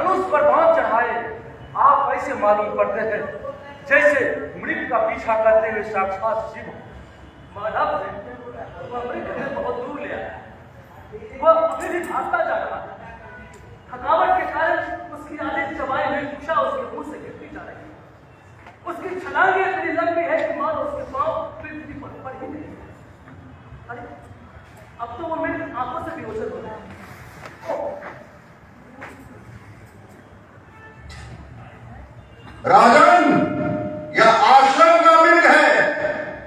धनुष पर बांध चढ़ाए आप ऐसे मालूम पड़ते हैं जैसे मृग का पीछा करते हुए साक्षात शिव। माधव वह मृग हमें बहुत दूर ले आया, वह अभी भी भागता जा रहा है। थकावट के कारण उसकी आधे चबाई हुई कुशा उसके मुंह से गिरती जा रही है। उसकी छलांगे इतनी लंबी है कि मानो उसके पांव पृथ्वी पर पड़ ही नहीं। अरे अब तो वो मेरी आंखों से भी ओझल हो रहा है। राजन, यह आश्रम का मृग है,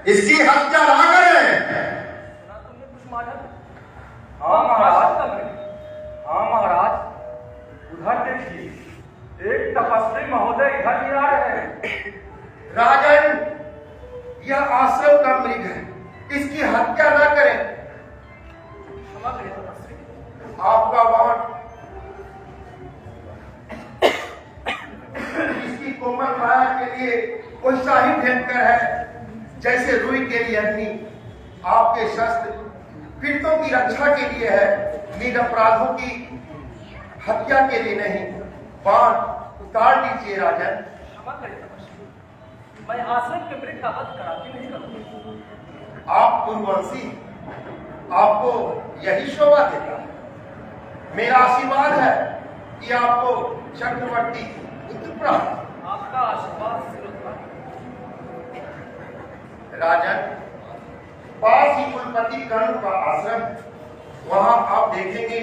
इसकी हत्या ना करें। सुना तुमने कुछ माधव? हाँ महाराज, हाँ महाराज, उधर देखिए, एक तपस्वी महोदय इधर भी आ रहे हैं। राजन, यह आश्रम का मृग है, इसकी हत्या ना करें। क्षमा करें तपस्वी, आपका वाहन इसकी कोमल काया के लिए कोई शाही भयंकर है, जैसे रुई के लिए अग्नि। आपके शस्त्र पीड़ितों की रक्षा के लिए है, निरपराधों की हत्या के लिए नहीं। बाण उतार दीजिए राजन। क्षमा करें तपस्वी, मैं आश्रम के मृग का वध कराती नहीं करूंगा। आप पूर्ववंशी, आपको यही शोभा देता है। मेरा आशीर्वाद है कि आपको चक्रवर्ती पुत्र प्राप्त। आपका आशीर्वाद सिरोधार्य। राजन, पास ही कुलपति कर्ण का आश्रम, वहां आप देखेंगे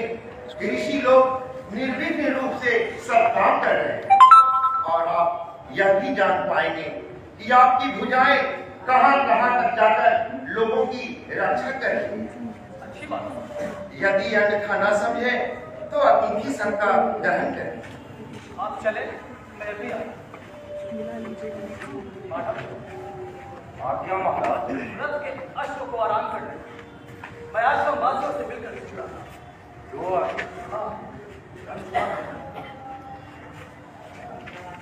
ऋषि लोग निर्विघ्न रूप से सब काम कर रहे हैं, और आप यह भी जान पाएंगे कि आपकी भुजाएं कहां कहां तक जाकर लोगों की रक्षा करेंगी। अच्छी बात। यदि अन्यथा न समझे तो अतिथि संघ का दहन करें। आप चले, मैं भी आया। आज्ञा महाराज। रथ के अश्व को आराम कर दे, मैं आश्रम वासियों से मिलकर छुड़ा। जो हाँ,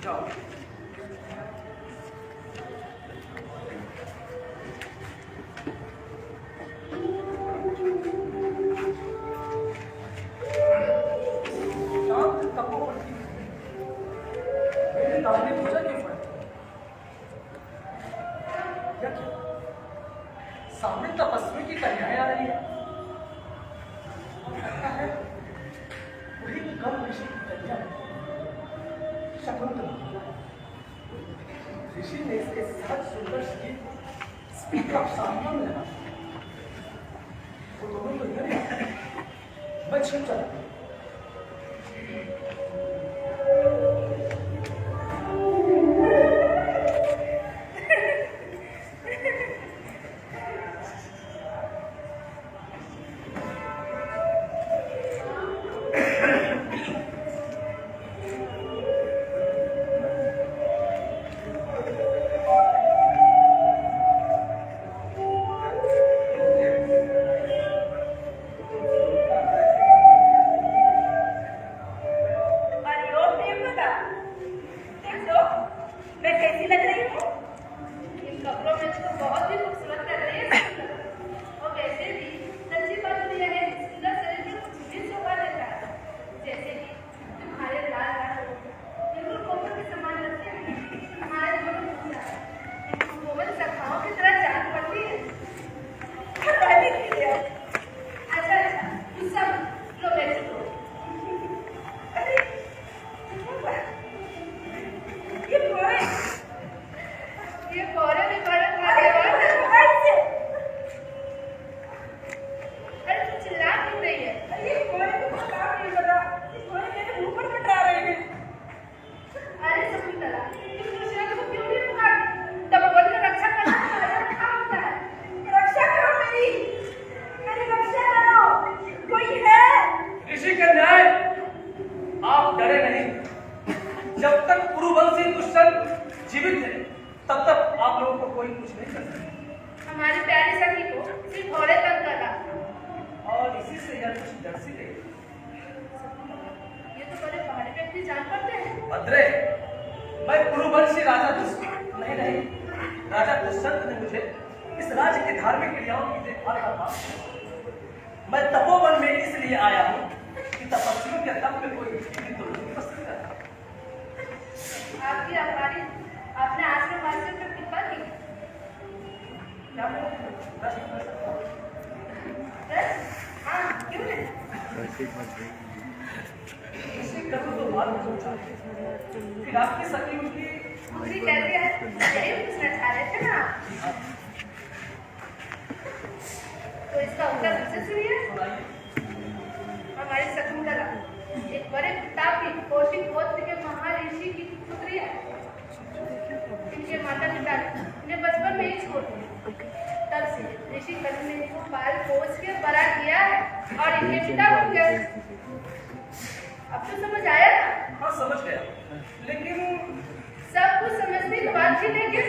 जाओ। शांत तपोवती मेरे दाहिने पूजा क्यों पड़े? क्या सामने तपस्वी की कन्याएं आ रही है? लगता है वही कल ऋषि की कन्या शकुंतला। ऋषि ने इसके साथ सुंदर स्पीकर ऑफ सामने में लगा, वो दोनों तो इधर ही। मैं छिप चला। जीवित है तब तक आप लोगों को कोई कुछ नहीं कर सकता। हमारी प्यारी सखी को सिर्फ घोड़े तक लगा और इसी से यह कुछ डर सी गई। ये तो बड़े पहाड़ी व्यक्ति जान पड़ते हैं। भद्रे, मैं कुरुवंशी राजा नहीं राजा दुष्यंत ने मुझे इस राज्य की धार्मिक क्रियाओं की देखभाल का काम। मैं तपोवन में इसलिए आया हूँ कि तपस्वियों के तप में कोई उपस्थित है। हाँ, क्यों नहीं? इसी कदर तो बात सोचा फिर आपकी सखी उनकी दूसरी कहती है यही पूछना चाह रहे थे ना तो इसका उत्तर मुझसे सुनिए। हमारी शकुंतला एक बड़े प्रताप की कौशिक गोत्र के महर्षि की पुत्री है। इनके माता पिता ने इन्हें बचपन में ही छोड़ दिया। तब से ऋषि कनु ने इनको पाल पोस के बड़ा किया है और इनके पिता बन गए। अब तो समझ आया ना? हाँ समझ गया, लेकिन सब कुछ समझने के बाद भी लेकिन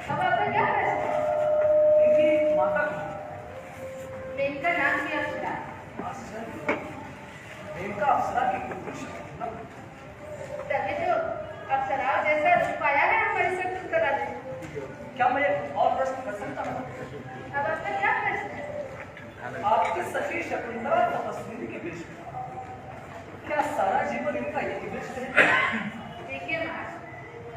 अब आपका क्या है? इनकी माता इनका नाम भी अप्सरा। इनका अप्सरा की पुत्री तभी तो अप्सराओं जैसा रूप आया है हमारी शकुंतला में। क्या मैं एक और प्रश्न कर सकता हूँ? अब आपका क्या प्रश्न है? आपकी सखी शकुंतला तपस्विनी के बीच में क्या सारा जीवन इनका यही व्यस्त है? देखिए महाराज,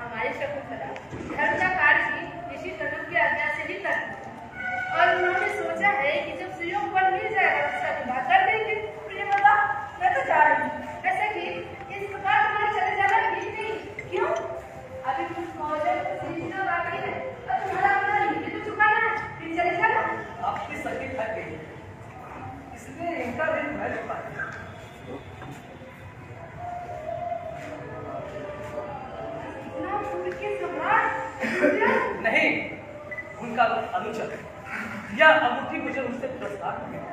हमारी शकुंतला धर्म का कार्य भी ऋषि कनु की आज्ञा से ही करती और उन्होंने सोचा है कि जब सुयोग पर मिल जाएगा उसका विवाह कर देंगे। मुझे बता, मैं तो जा रही हूँ। ऐसा कि इस प्रकार तुम्हारा चले जाना ठीक नहीं। क्यों? अभी कुछ मौजूद सिलसिला बाकी है और तुम्हारा अपना ऋण तो चुकाना है, फिर चले जाना। आपकी सखी थक गई है, इसलिए इनका ऋण मैं चुका दूंगा। इतना सुन के सम्राट नहीं, उनका अनुचर या अंगूठी मुझे उनसे प्रस्ताव मिला।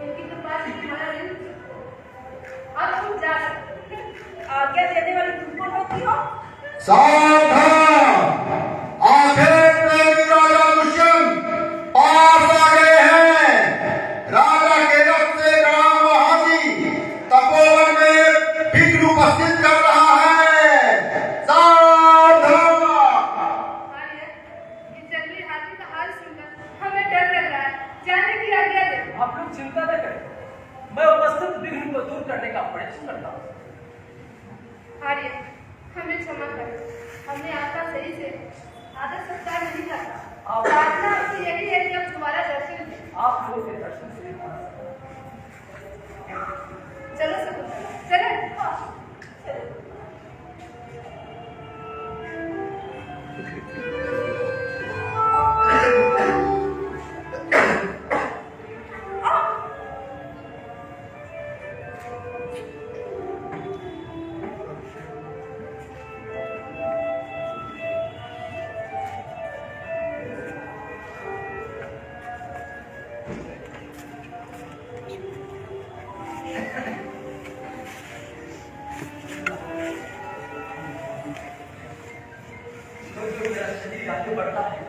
इनकी कृपा से तुम्हारा ऋण अब तुम जा सकते हो। आज्ञा देने वाली तुमको होती हो। सावधान! आखिर प्रेमी राजा दुष्यंत पास आ गए हैं। राजा के रथ से ग्राम महाजी तपोवन में विघ्न उपस्थित कर रहा है। सावधान! इस जंगली हाथी का हाल सुनकर हमें डर लग रहा है। जाने की आज्ञा दे। आप लोग चिंता न करें, मैं उपस्थित विघ्न को दूर करने का प्रयास करता हूँ। आर्य, हमें क्षमा करें। हमने आपका सही से आदर सत्कार नहीं करा। प्रार्थना आपसे यही है कि आप दोबारा दर्शन दें। आप लोगों के दर्शन से चलो शकुंतला, चलें। हाँ, चलो। आगे बढ़ता है।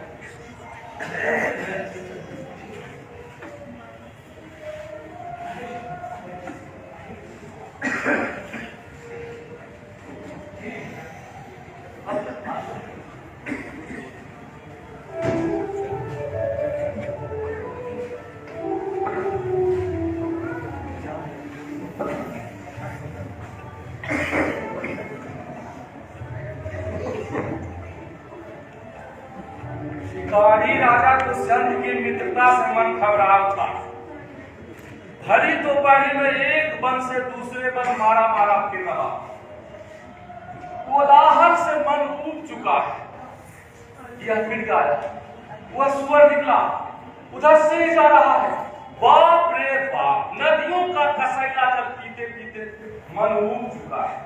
शिकारी राजा दुष्यंत की मित्रता से मन घबरा था। भरी दोपहरी में एक वन से दूसरे वन मारा मारा फिर रहा। कोलाहल से मन ऊब चुका है। यह फिर गाया, वह सुअर निकला, उधर से ही जा रहा है। बाप रे बाप, नदियों का कसैला जल पीते पीते मन ऊब चुका है।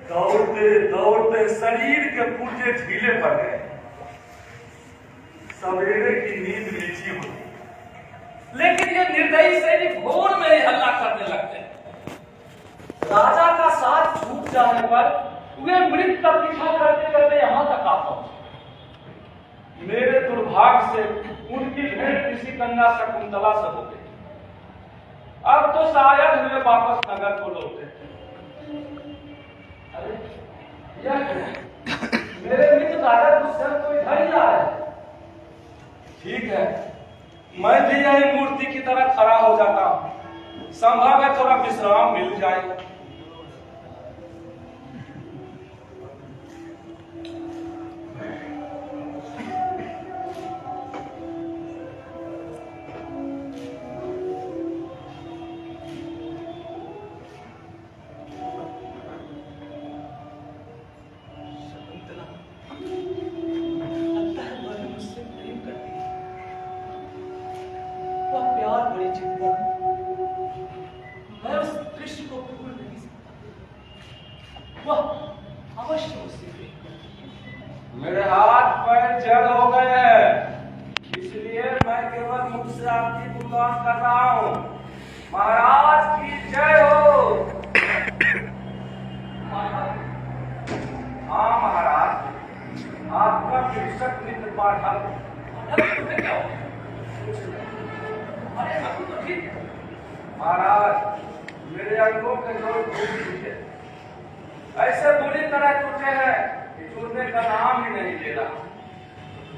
दौड़ते दौड़ते शरीर के पुर्जे ढीले पड़ गए। सवेरे की नींद लीची होती, लेकिन ये निर्दयी सैनिक भोर में ही हल्ला करने लगते हैं। राजा का साथ छूट जाने पर वे मृत का पीछा करते करते यहां तक आ पहुंचे। मेरे दुर्भाग्य से उनकी भेंट ऋषि कन्या शकुंतला से हो गई। अब तो शायद वे वापस नगर को लौटे। अरे यह मेरे मित्र राजा दुष्यंत तो इधर ही आ रहे। ठीक है, मैं भी यही मूर्ति की तरह खड़ा हो जाता हूं। संभव है थोड़ा विश्राम मिल जाए। परिचित हूं, मैं उस दृश्य को भूल नहीं सकता। वह अवश्य उसी पे। मेरे हाथ पैर जड़ हो गए हैं, इसलिए मैं केवल मुख से आपकी गुणगान कर रहा हूं। महाराज की जय हो। हाँ महाराज, आपका कृषक मित्र पाठक क्या हो? अरे सब तो ठीक है महाराज, मेरे अंगों के जोड़ टूट चुके, ऐसे बुरी तरह टूटे हैं कि जुड़ने का नाम ही नहीं ले रहा।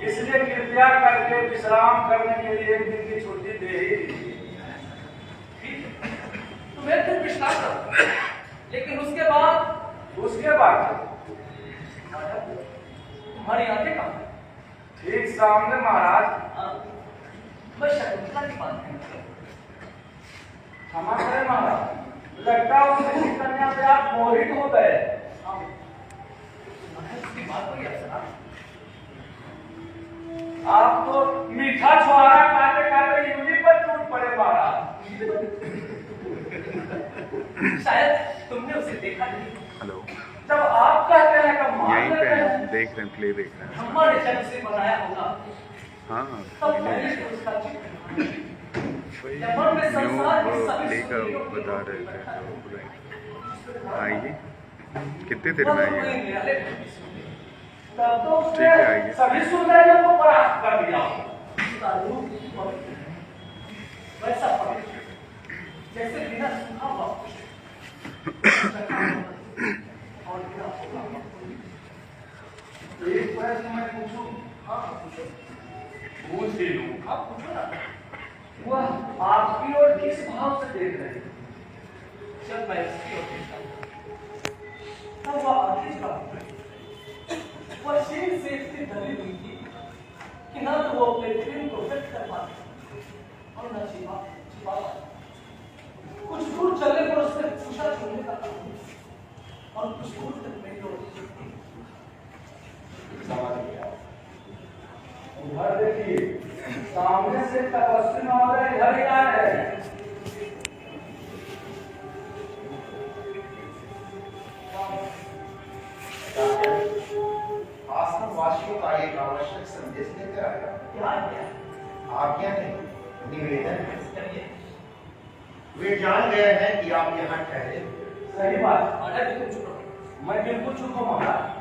इसलिए कृपया करके विश्राम करने के लिए एक दिन की छुट्टी दे ही दीजिए। ठीक है, तो मैं फिर विश्राम करूंगा, लेकिन उसके बाद तुम्हारी आंखें कहाँ हैं? ठीक सामने महाराज। मैं शकुंतला की बात नहीं, क्षमा करें महाराज, लगता है उस कन्या से आप मोहित हो गए। उसकी बात कोई असर, आप तो मीठा छुआरा काटे काटे यूली पर टूट पड़े महाराज। शायद तुमने उसे देखा नहीं। हेलो, जब आप कहते हैं कि यहीं पे हैं, देख रहे हैं, प्ले देख रहे हैं। हमारे जन्म से बनाया होगा, हाँ, तब पहले से उसका चित्र वही जब में संसार की न्यू सभी प्ले का सुंदरियों को बता रहे थे, देखा है। तो बोला आइए, कितनी देर में आइए? तब तो ठीक है, आइए। सभी सुंदरियों को परास्त कर दिया। उसका रूप पवित्र, वैसा पवित्र जैसे बिना सूखा हुआ और बिना सूखा हुआ। एक प्रश्न मैं पूछूं? हाँ पूछो। पूछ ही लूं। हाँ पूछो ना। वह आपकी ओर किस भाव से देख रहे हैं? जब मैं इसकी ओर देखा तब वह आगे चला, वह शील से इतनी डरी हुई थी कि न तो वो अपने प्रेम को व्यक्त कर पाती और न छिपा पाती। कुछ दूर चलने पर उसने पूछा छूने का काम और कुछ दूर तक मेरी ओर समझ गया। उधर देखिए, सामने से तपस्वी महोदय इधर ही आ रहे हैं। आश्रम वासियों का एक आवश्यक संदेश लेकर आया। क्या आज्ञा नहीं, निवेदन है। वे जान गए हैं कि आप यहाँ ठहरे। सही बात। अरे तुम चुप रहो, मैं बिल्कुल चुप हूँ महाराज।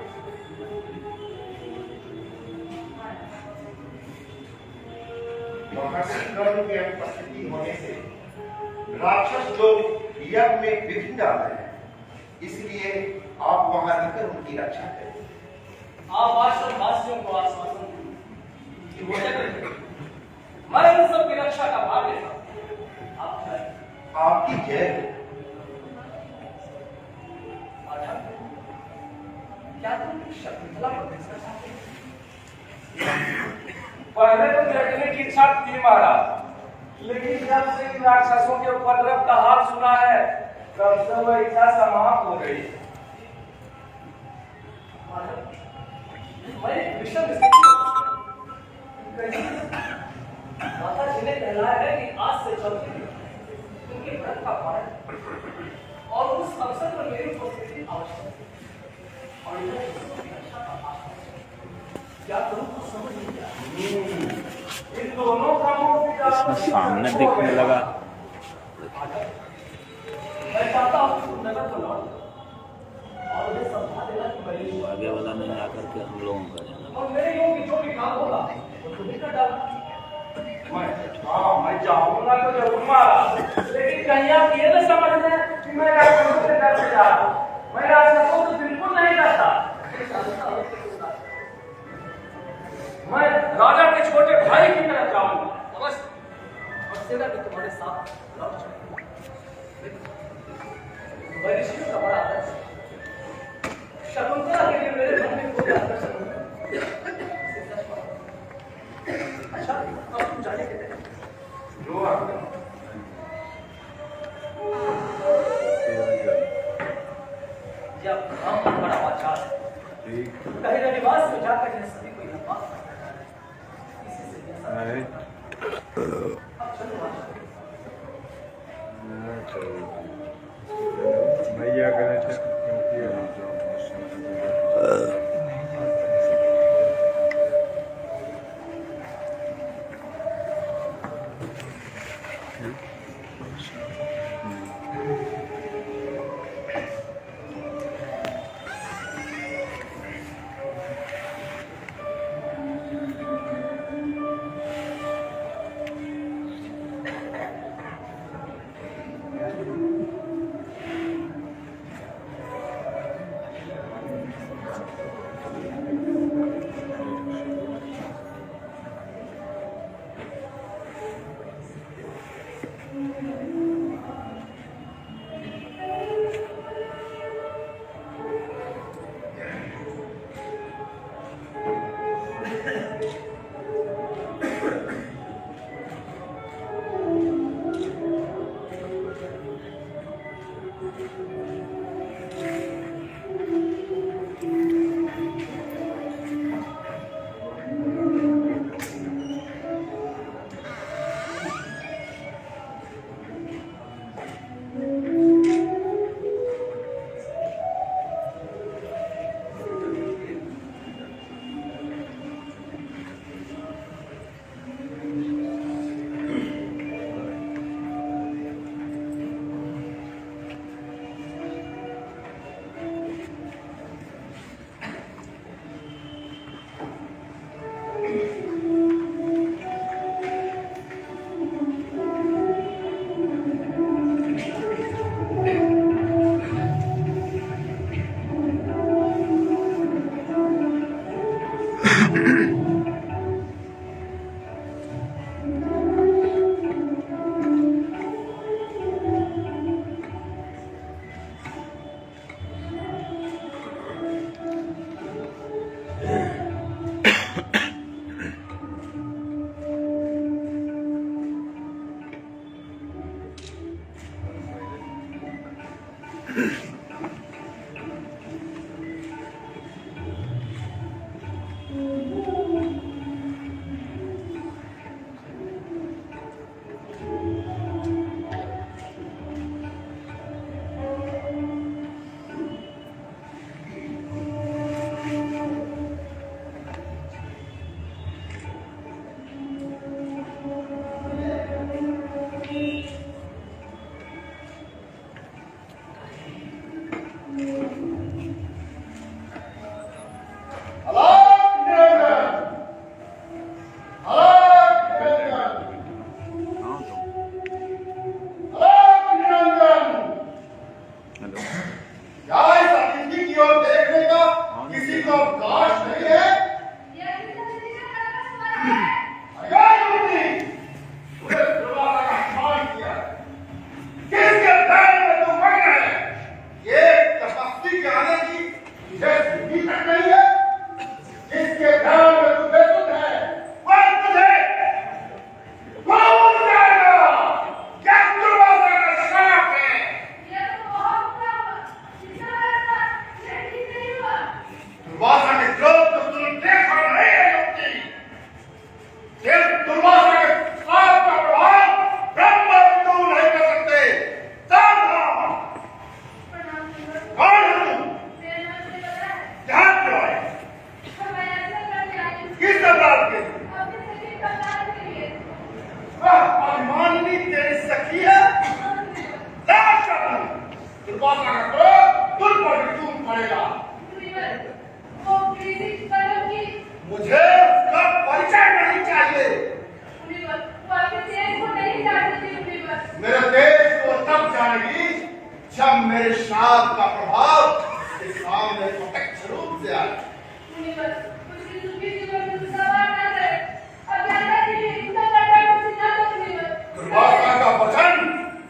महर्षि कर्ण की अनुपस्थिति होने से राक्षस जो यज्ञ में विघ्न डाल रहे हैं, इसलिए आप वहां रहकर उनकी रक्षा करें। आप आश्रम वासियों को आश्वासन दें कि वो जगह मैं उन सब की रक्षा का भाग लेगा। आप जाइए। आपकी जय हो। क्या तुम शकुंतला को देखना चाहते हो? पहले तो देखने की इच्छा थी महाराज, लेकिन जब से इन राक्षसों के उपद्रव का हाल सुना है, तब से वह इच्छा समाप्त हो गई। मैं विषम स्थिति माता जी ने कहलाया है कि आज से चलते उनके व्रत का पालन और उस अवसर पर मेरी उपस्थिति आवश्यक है। और क्या करूं तो समझ नहीं आया। इन दोनों का इसमें सामने दिखने लगा। मैं चाहता हूं कि नगर को लौट और उन्हें समझा देना कि मैं आगे वाला नहीं आकर के हम लोगों का जाना। और मेरे योग की जो भी काम होगा वो तुम्हें कर डालना। मैं जाऊंगा तो जरूर मारा, लेकिन कहीं आप ये न समझ लें कि मैं राक्षसों से डर से जा रहा हूं। मैं राक्षसों से बिल्कुल नहीं डरता। मैं राजा के छोटे भाई की तरह जाऊंगा बस, और सेना भी तुम्हारे साथ लौट जाऊंगा। ऋषियों का बड़ा आदर्श शकुंतला के लिए मेरे मन में कोई आकर्षण नहीं। अच्छा अब तुम जाने के लिए जो जब हम बड़ा वाचाल कहीं ना निवास में जाकर यह सभी को यह बात इसी से अब चलो भैया गए थे क्योंकि मुझे उसका परिचय नहीं चाहिए। मेरे देश को तब जानेगी जब मेरे शाप का प्रभाव इसके सामने प्रत्यक्ष रूप से आए। दुर्वासा का वचन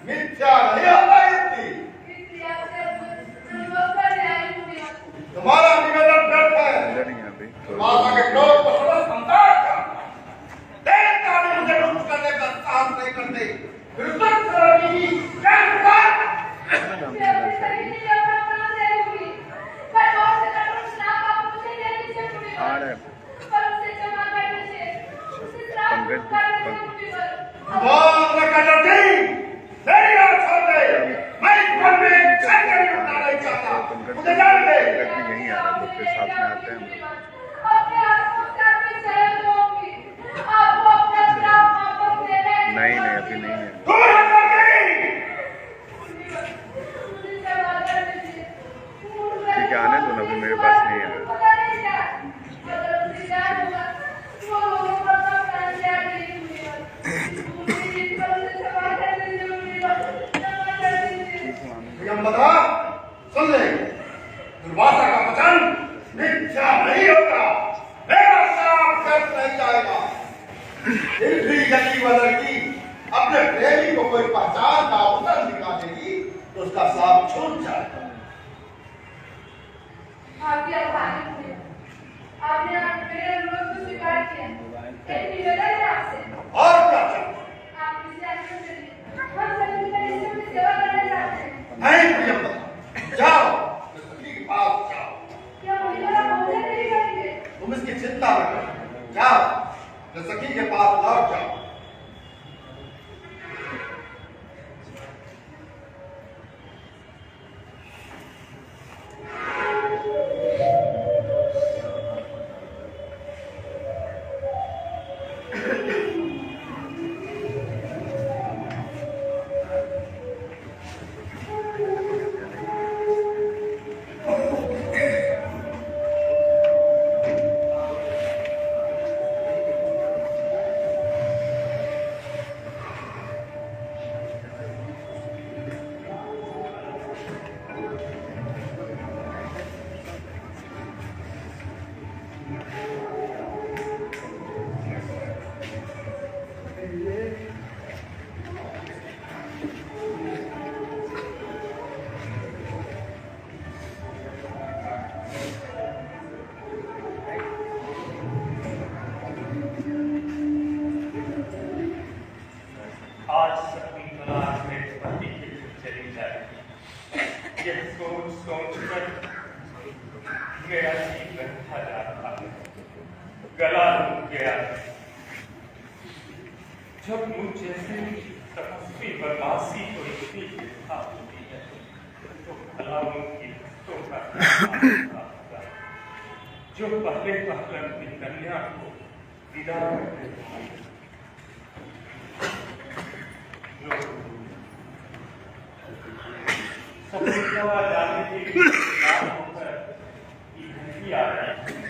मिथ्या नहीं होता युक्ति। तुम्हारा निवेदन व्यर्थ है। दुर्वासा के क्रोध को समझ संतान का देवता भी मुझे रुक करने का साहस नहीं करते। विरुद्ध करने की क्या भगवान का लड़की अपने प्रेमी को कोई पहचान का अवसर दिखा देगी तो उसका साथ छूट जाएगा। आपकी आभारी हूँ। आपने मेरे अनुरोध को स्वीकार किया। एक निवेदन है आपसे। और क्या चाहिए? आप मुझसे आश्रम चलिए। हम सभी मिलकर ईश्वर की सेवा करना चाहते हैं। नहीं प्रियंका, जाओ सखी के पास जाओ। क्या मुझे बड़ा भोजन नहीं करेंगे? तुम इसकी चिंता न करो, जाओ सखी के पास लौट जाओ। मेरा जीवन हरा गला रुक गया। जब मुझे तपस्वी बदमाशी को इतनी चिंता होती है तो भला उनकी भक्तों का जो पहले पहले अपनी कन्या को विदा करते थे। सफलता जाने के लिए तैयार होकर इधर आ रहे हैं।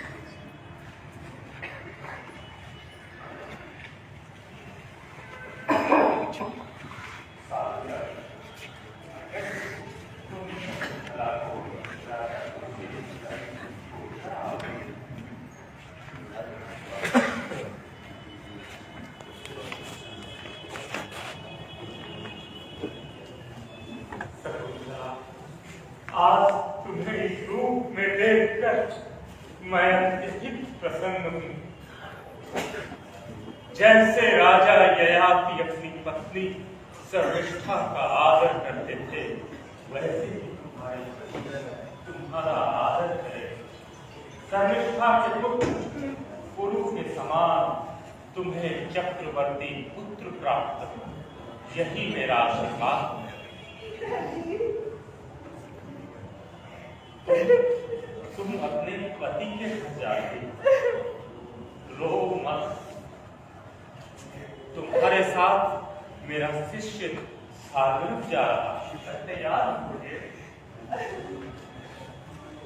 आज तुम्हें इस रूप में देखकर मैं अत्यधिक प्रसन्न हूँ। जैसे राजा ययाति अपनी पत्नी सर्वनिष्ठा का आदर करते थे, वैसे ही तुम्हारा आदर करे। सर्वनिष्ठा के पुत्र गुरु के समान तुम्हें चक्रवर्ती पुत्र प्राप्त हो, यही मेरा आशीर्वाद है। तुम अपने पति के घर जाके रो मत। तुम्हारे साथ मेरा शिष्य सागर जा रहा है। तैयार होगे।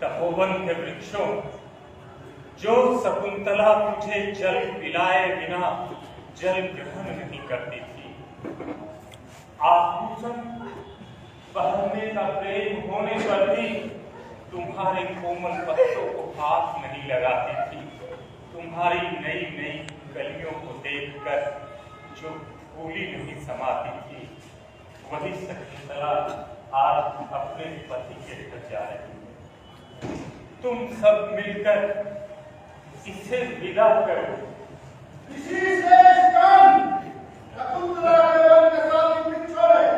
तपोवन के वृक्षों जो शकुंतला तुझे जल पिलाए बिना जल ग्रहण नहीं करती थी, आभूषण पहनने का प्रेम होने पर भी तुम्हारे कोमल पत्तों को हाथ नहीं लगाती थी। तुम्हारी नई नई गलियों को देखकर जो फूली नहीं समाती थी, वही शकुंतला आज अपने पति के घर जा रही है। तुम सब मिलकर इसे विदा करो। शकुंतला के वन के साथ वृक्षों में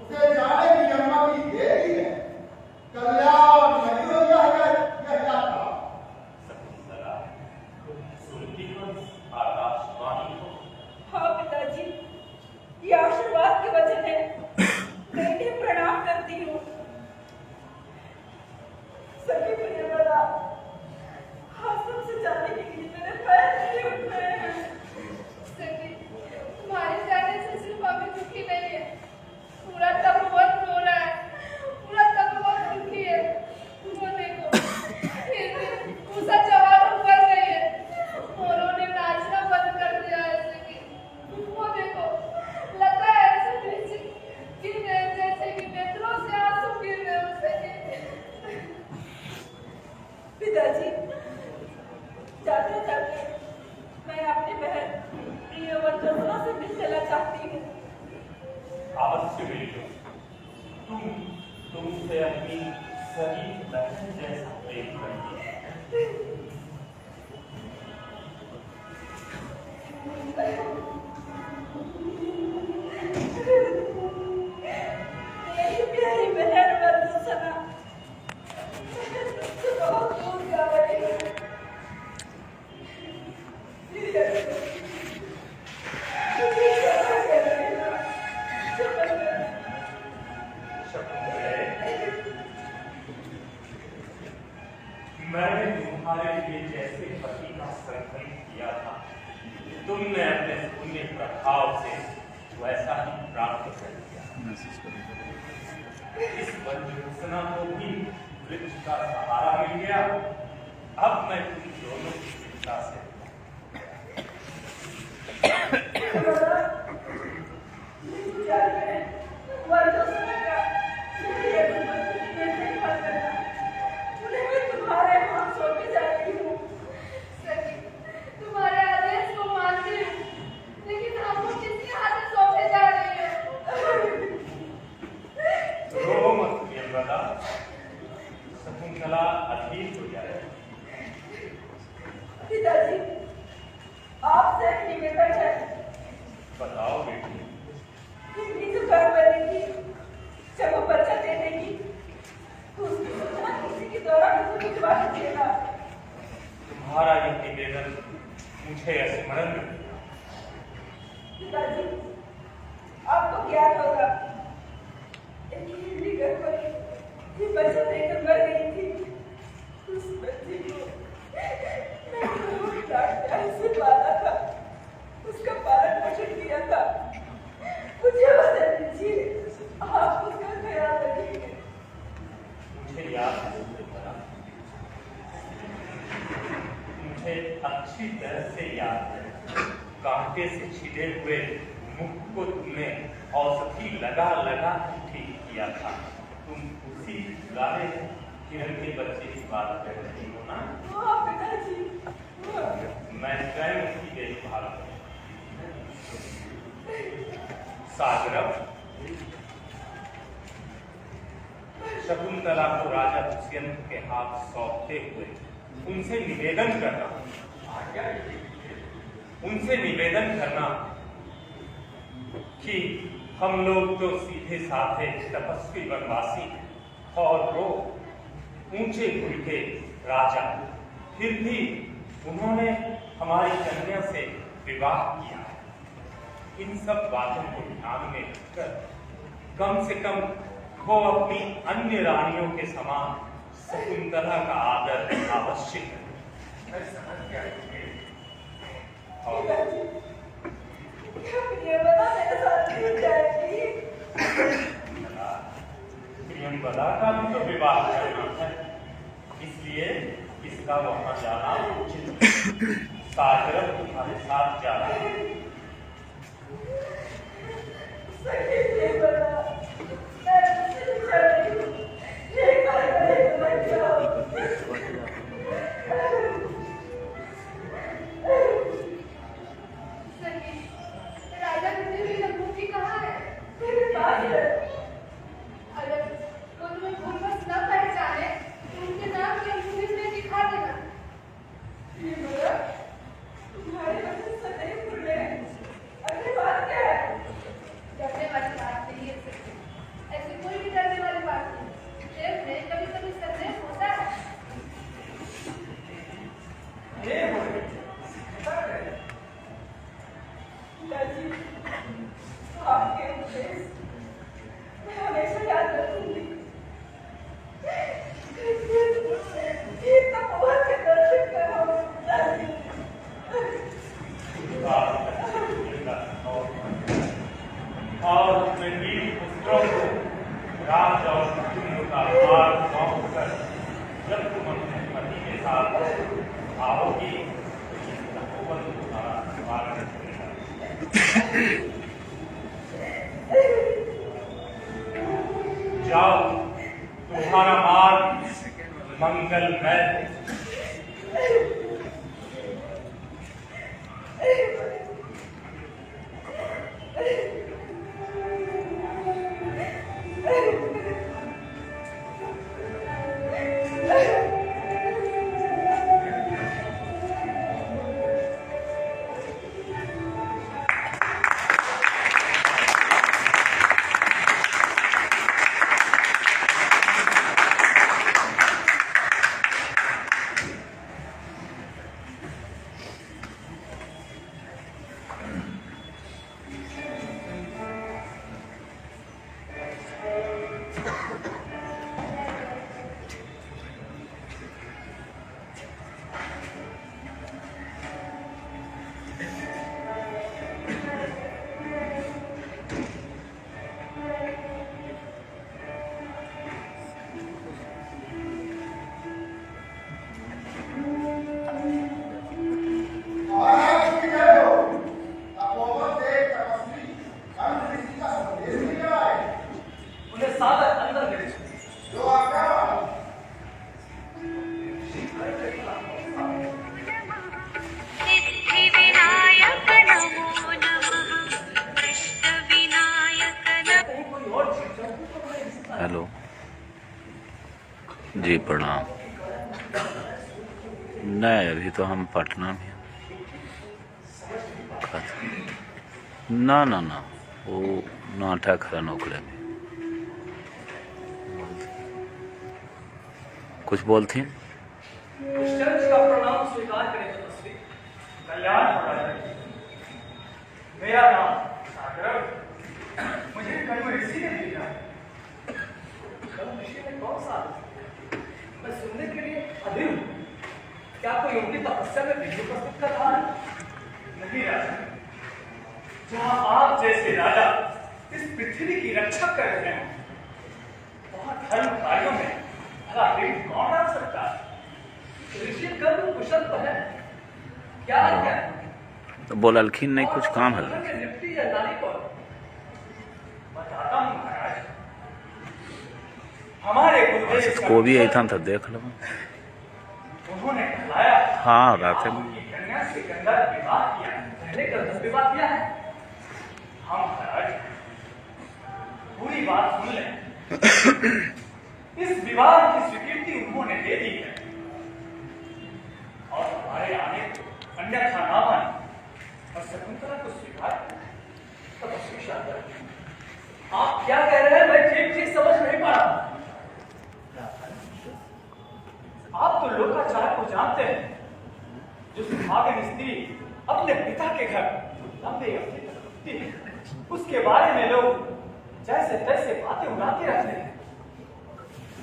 उसे जाने की अनुमति दे दी है। कल्याण नहीं हो जाएगा यह यात्रा। शकुंतला सुनती हो आकाशवाणी को। हाँ पिताजी, ये आशीर्वाद के वचन है। मैं इन्हें प्रणाम करती हूँ। सभी प्रियवरा, आश्रम से जाने के लिए मेरे पैर नहीं उठ रहे हैं। सही सही बहन जैसा प्रेम करती है। मेरी प्यारी बहन वंदना, मैं तुमसे बहुत दूर जा रही हूँ। मैंने तुम्हारे लिए जैसे पति का संकल्प किया था, तुमने अपने पुण्य प्रभाव से वैसा ही प्राप्त कर लिया। इस वंदना को भी वृक्ष का सहारा मिल गया। अब मैं तुम दोनों की चिंता से तुम्हारे हाथ सौंपी जा रही हूँ। सखी, तुम्हारे आदेश को मानती हूँ, लेकिन हमको किसके हाथ में सौंपे जा रही हो? रो मत प्रियंवदा, शकुंतला अधीर हो जाए। पिताजी, आपसे एक निवेदन है। बताओ बेटी। इतनी जो कर बनी थी, जब वो बच्चा देने की, तो उसकी सूचना किसी के द्वारा मुझे भिजवा दीजिएगा। तुम्हारा यह निवेदन मुझे स्मरण में दिया। पिताजी, आपको ज्ञान होगा, एक हिरनी गर्भवती ये बच्चा देकर मर गई थी। उस बच्चे को मैंने बहुत लाड प्यार से पाला था, उसका पालन पोषण किया था। मुझे बदल दीजिए, आप उसका ख्याल रखिए। मुझे याद है प्रियंवदा, मुझे अच्छी तरह से याद है। कांटे से छिले हुए मुख को तुमने औषधि लगा लगा ठीक किया था। तुम उसी गाने किरण के बच्चे की बात कर रही हो ना? हाँ पिताजी, मैं स्वयं उसकी देखभाल करूं। सागरव, शकुंतला को राजा दुष्यंत के हाथ सौंपते हुए उनसे निवेदन करना कि हम लोग तो सीधे साधे तपस्वी वनवासी और वो ऊंचे कुल के राजा, फिर भी उन्होंने हमारी कन्या से विवाह किया है। इन सब बातों को ध्यान में रखकर कम से कम वो अपनी अन्य रानियों के समान शकुंतला का आदर आवश्यक है। और प्रियंवदा का भी तो विवाह करना है, इसलिए इसका वहां जाना उचित है। सागरव तुम्हारे साथ जा रहा है। सखी, राजा की हुई लघुमती कहाँ है? अगर वो तुम्हें भूलवश न पहचाने, तो उनके नाम की अंगूठी में दिखा देना। तुम्हारे बच्चे सदैव भूल रहे हैं। अगली बात क्या है? डरने वाली बात नहीं है सखी, ऐसी कोई भी डरने वाली बात नहीं। प्रेम में कभी कभी संदेह होता है। पिताजी, आपके उपदेश मैं हमेशा याद रखूंगी। इतना बहुत के दर्शन करो पिताजी। और अपने वीर पुत्रों को राज और कुटुंब का भार सौंप कर जब तुम अपने पति के साथ आओगी तो इस तपोवन तुम्हारा स्वागत करेगा। जाओ, तुम्हारा मार्ग मंगलमय। जी प्रणाम। नहीं, अभी तो हम पटना में हैं। ना ना ना, वो नाटा खरा नौकरे में। कुछ बोलती हैं? चर्च का प्रणाम स्वीकार करें तपस्वी। कल्याण हो रहा है। मेरा नाम सागर, मुझे कल ऋषि ने भेजा। कल ऋषि ने कौन सा? मैं सुनने के लिए अधीर हूँ। क्या कोई उनकी तपस्या में विघ्न उपस्थित कर रहा है? नहीं राजा, जहाँ आप जैसे राजा इस पृथ्वी की रक्षा कर रहे हैं, वहाँ धर्म कार्यों में भला विघ्न कौन डाल सकता है? ऋषि कर्म कुशल तो है, क्या क्या तो बोललखिन नहीं कुछ काम है। निपटी या नाली को बताता हूँ महाराज। हमारे गुरुदेव को भी ऐसा था, देख लो। उन्होंने कहलाया हाँ, रात में आपकी कन्या से गंगा विवाह किया। पहले गंगा विवाह किया है। हम महाराज पूरी बात सुन लें। इस विवाह की स्वीकृति उन्होंने दे दी है और हमारे आने को अन्यथा ना माने और शकुंतला को स्वीकार करें। तपस्वी शारदा, आप क्या कह रहे हैं? मैं ठीक समझ नहीं पा रहा। आप तो लोकाचार को जानते हैं। जो सुहागिन स्त्री अपने पिता के घर लंबे अवधि तक रुकती है, उसके बारे में लोग जैसे तैसे बातें उड़ाते रहते हैं।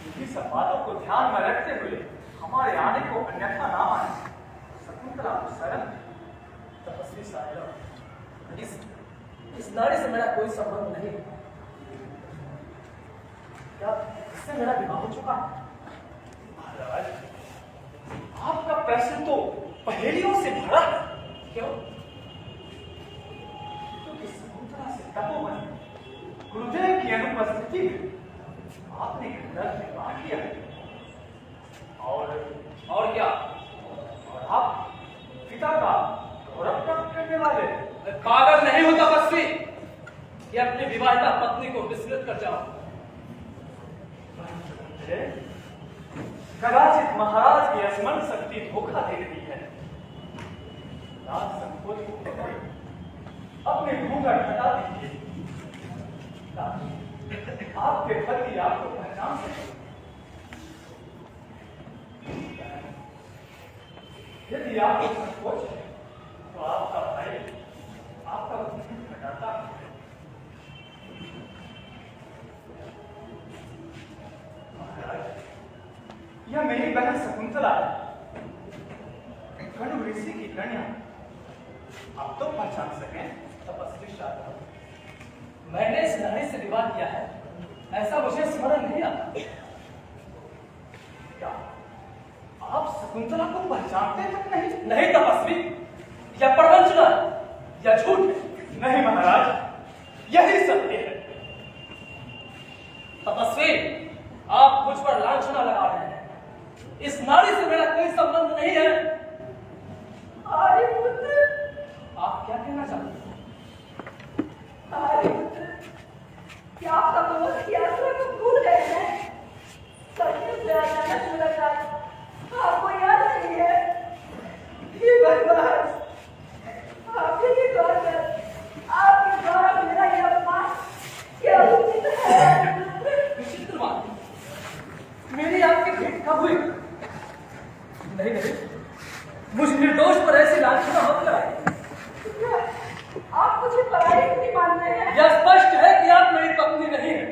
इन्हीं सब बातों को ध्यान में रखते हुए हमारे आने को अन्यथा ना माने। शकुंतला को शरण तपस्वी साहिब, इस नारी से मेरा कोई संबंध नहीं। क्या इससे मेरा विवाह हो चुका? महाराज, आपका प्रश्न तो पहेलियों से भरा है। क्यों? क्योंकि शकुंतला से तपोवन गुरुदेव की अनुपस्थिति में आपने गंगा विवाह किया और क्या? और आप पिता का गौरव प्राप्त करने वाले पागल नहीं हो तपस्वी कि अपनी विवाहिता पत्नी को विस्मृत कर जाओ। कदाचित महाराज की स्मरण शक्ति धोखा दे रही है। राज संकोच को अपने घूंघट हटा दीजिए ताकि आपके पति आपको पहचान सके। यदि आपको संकोच है तो आपका भाई आपका घूंघट हटाता है। यह मेरी बहन शकुंतला है, कणु ऋषि की कन्या। आप तो पहचान सकें तपस्वी शारदा। मैंने इस नारी से विवाह किया है, ऐसा मुझे स्मरण नहीं आता। क्या आप शकुंतला को पहचानते तक नहीं? नहीं तपस्वी, यह प्रवंचना या झूठ है। नहीं महाराज, यही सत्य है। तपस्वी, आप मुझ पर लांछना लगा रहे हैं। इस नारी से मेरा कोई संबंध नहीं है। अरे पुत्र, आप क्या कहना चाहते हैं? अरे पुत्र, क्या आप तपोवन की यात्रा को भूल गए हैं? सचमुच मेरा जन्म मुलाकात आपको याद नहीं है? हे भगवान, आपके ही द्वार पर आपके द्वारा मेरा यह अपमान क्या उचित है? विचित्र बात, मेरी आपकी भेंट कब हुई? नहीं, मुझ निर्दोष पर ऐसी लांछना मत लगाइए। आप मुझे पराई नहीं मानते हैं? यह स्पष्ट है कि आप मेरी पत्नी नहीं है।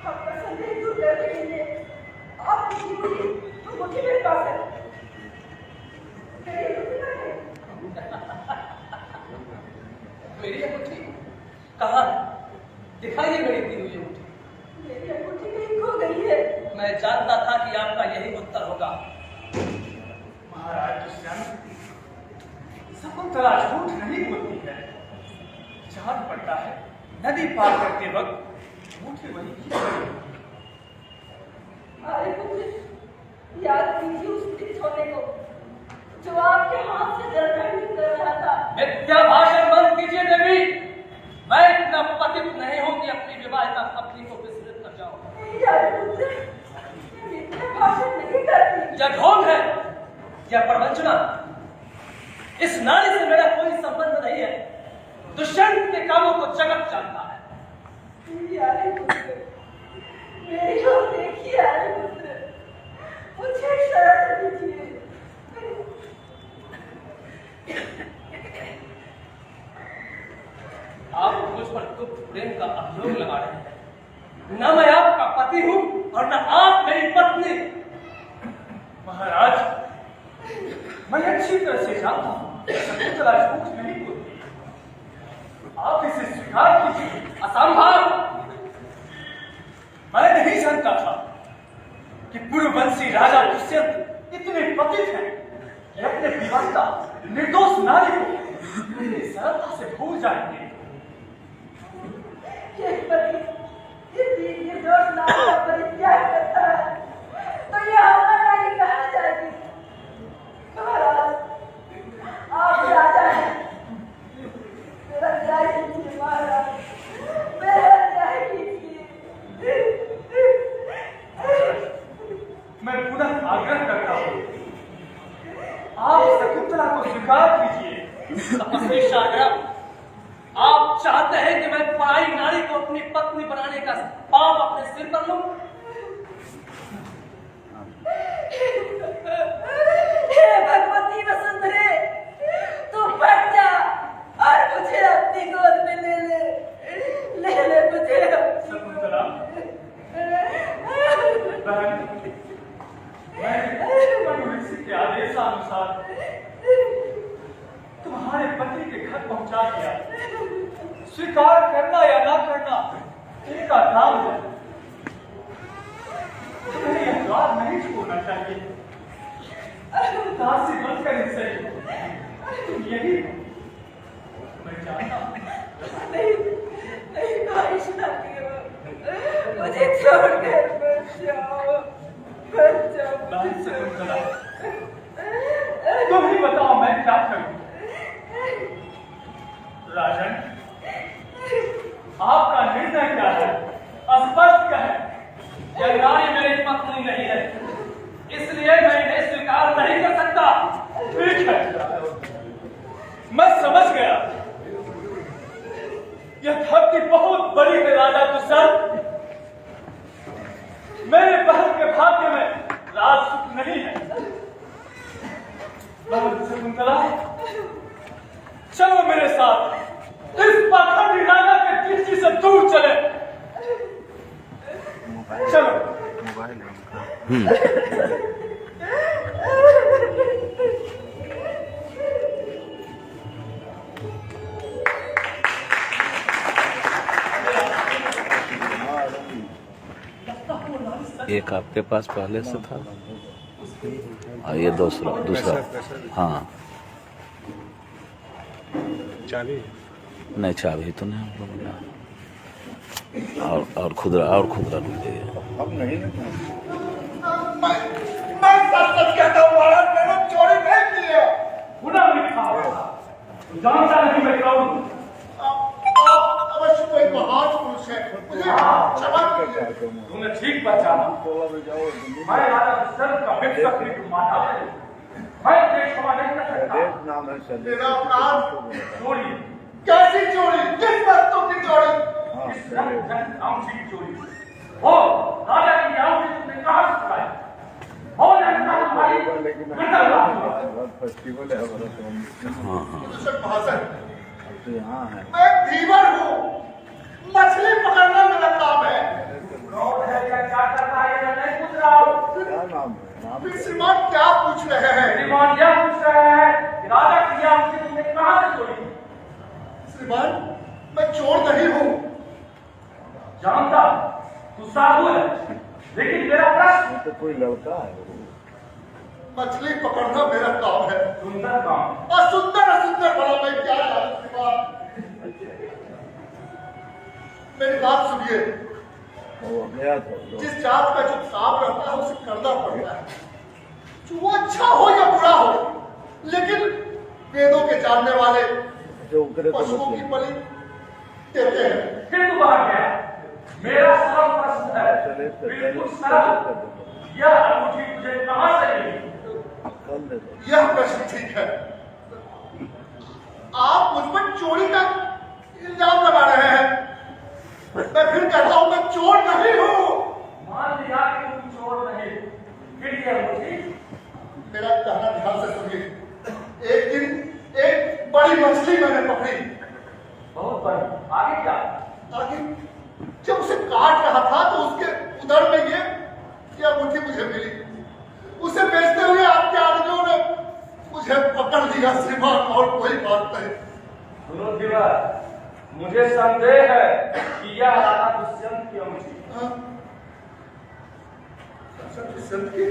आपका संदेह दूर करने के लिए आपकी मुझे मेरे पास है। मेरी अंगूठी कहाँ है? दिखाइए मेरी दी हुई अंगूठी। मेरी अंगूठी कहीं खो गई है। मैं जानता था कि आपका यही उत्तर होगा। महाराज दुष्यंत, शकुंतला झूठ नहीं बोलती है। जान पड़ता है नदी पार करते वक्त झूठी वही की पड़ी। अरे पुत्र, याद कीजिए उस दिन सोने को जो आपके हाथ से जलखंडित कर रहा था। मिथ्या भाषण बंद कीजिए देवी। मैं इतना पतित नहीं हूं कि अपनी विवाहिता पत्नी को विस्मृत कर जाऊं। याद तो जगत जानता है। यारे पुत्र, मेरी ओर देखिए यारे पुत्र, मुझे शरण दीजिए। आप मुझ पर गुप्त प्रेम का आरोप लगा रहे हैं। न मैं आपका पति हूं और न आप मेरी पत्नी। महाराज, मैं अच्छी तरह से जानता हूं शकुंतला झूठ नहीं बोलती। आप इसे स्वीकार कीजिए। असंभव। मैं नहीं जानता था कि पूर्ववंशी राजा दुष्यंत इतने पतित हैं कि अपने विवाहिता निर्दोष नारी को इतनी सरलता से भूल जाएंगे। ये दोष नाम का परित्याग करता है तो ये हमारा ही कहा जाएगी। महाराज, आप राजा हैं, मेरा न्याय कीजिए। महाराज, मेरा न्याय कीजिए। मैं पुनः आग्रह करता हूँ, आप शकुंतला को स्वीकार कीजिए। तपस्वी शार्दूल, आप चाहते हैं कि मैं पराई नारी को अपनी पत्नी बनाने का पाप अपने सिर पर लूं? हे भगवती वसुंधरे, तू बढ़ जा और मुझे अपनी गोद में ले ले मुझे। शकुंतला, मैं ऋषि के आदेशानुसार तुम्हारे पति के घर पहुंचा दिया। स्वीकार करना या ना करना इनका काम है। तुम्हें यह द्वार नहीं छोड़ना चाहिए। दासी बनकर इसे यही मैं जानता हूं। नहीं बारिश ना मुझे छोड़कर मत जाओ, मत जाओ। नहीं शकुंतला, तुम ही बताओ मैं क्या करूं। राजन, आपका निर्णय क्या है? स्पष्ट क्या है? यह नारी मेरी पत्नी नहीं है, इसलिए मैं इन्हें स्वीकार नहीं कर सकता। ठीक है, मैं समझ गया। यह धरती बहुत बड़ी है राजा दुष्यंत। मेरे बहन के भाग्य में राज सुख नहीं है। शकुंतला, चलो मेरे साथ इस पाखंडी राजा के दृष्टि से दूर चले। चलो। मोबाइल है उनका। एक आपके पास पहले से था और ये दूसरा हाँ। चाबी नहीं, चाबी तो नहीं हम लोगों ने। और खुदरा ढूंढिए। अब नहीं मैं सच कहता हूँ महाराज, मैंने चोरी नहीं की है। पुनः लिखा होगा, जानता नहीं मैं कौन। आप अवश्य कोई महान पुरुष है, मुझे क्षमा कीजिए। तुमने ठीक पहचाना। मैं राजा दुष्यंत का विश्वसनीय माता हूं। मैं तुम्हें क्षमा नहीं कर सकता। मेरा प्राण चोरी, कैसी चोरी? किस वस्तु की चोरी? इस अंशी की चोरी। हो राजा की आंखें तुमने कहां से चुराई? हो तुम्हारी दुष्यंत महाशय, मैं धीवर हूँ, मछली पकड़ना मेरा काम है। कौन है या क्या करता है ये नहीं पूछ रहा हूँ। श्रीमान क्या पूछ रहे हैं? श्रीमान यह पूछ रहे हैं कि राजा की आंखें तुमने कहां से चोरी? श्रीमान, मैं चोर नहीं हूँ। जानता तू साधु है, लेकिन मेरा प्रश्न तो कोई लड़का है। मछली पकड़ना मेरा काम है। सुंदर काम। और सुंदर भला मैं क्या जानूं श्रीमान? मेरी बात सुनिए। जिस जात का जो काम रहता है उसे करना पड़ता है, जो वो अच्छा हो या बुरा हो। लेकिन वेदों के जानने वाले पशुओं की बलि देते हैं। फिर तू बाहर गया। मेरा सरल प्रश्न है, बिल्कुल सरल। यह अंगूठी तुझे कहां से मिली? यह प्रश्न ठीक है। आप मुझ पर चोरी का इल्जाम लगा रहे किया? आगे जब उसे काट रहा था तो उसके उधर में ये अंगूठी मुझे मिली। उसे बेचते हुए आपके आदमियों ने मुझे पकड़ लिया श्रीमान, और कोई बात नहीं। सुनो धीवर, मुझे संदेह है कि यह राजा दुष्यंत की अंगूठी। हाँ? दुष्यंत की?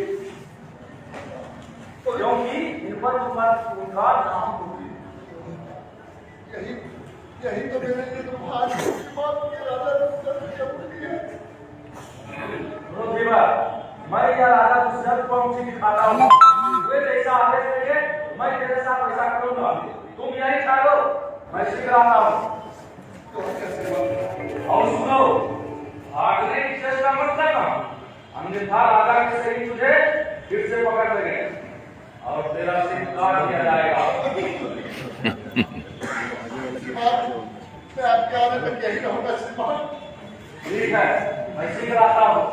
क्योंकि इन पर उनका नाम होगी। यही तो मेरे लिए दुर्भाग्य की बात है, राजा दुष्यंत की अंगूठी है। सुनो धीवर, मैं यह राजा दुष्यंत को अंगूठी दिखाता हूँ। वे जैसा आदेश देंगे मैं तेरे साथ वैसा करूंगा। तुम यही ठहरो, मैं शीघ्र आता हूँ। और सुनो, भागने की चेष्टा मत करना, अन्यथा राजा के सही तुझे फिर से पकड़ लेंगे और तेरा सिर काट दिया जाएगा। मैं आपके आने तक यही रहूंगा श्रीमान। ठीक है, मैं शीघ्र आता हूँ।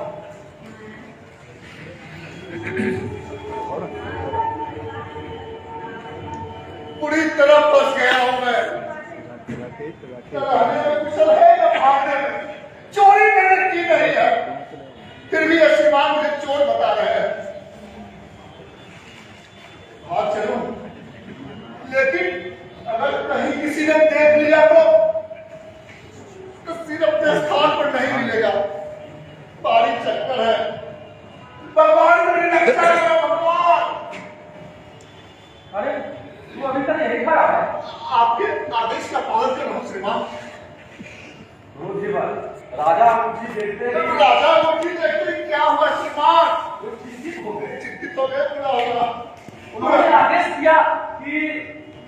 पूरी तरह फंस गया हूं मैं। रहने में कुशल है या भागने में? चोरी मैंने की नहीं है, फिर भी ये श्रीमान मुझे चोर बता रहे हैं। भाग चलूं, लेकिन अगर कहीं किसी ने देख लिया तो सिर अपने स्थान पर नहीं मिलेगा। बारीक चक्कर है, भगवान मेरी रक्षा करो भगवान। अरे तू अभी तक यही खड़ा है? आपके आदेश का पालन कर रहा हूं श्रीमान। राजा अंगूठी देखते ही राजा अंगूठी देखते ही क्या हुआ श्रीमान? वो चिंतित हो गए। चिंतित हो गए, बुरा होगा। उन्होंने आदेश दिया कि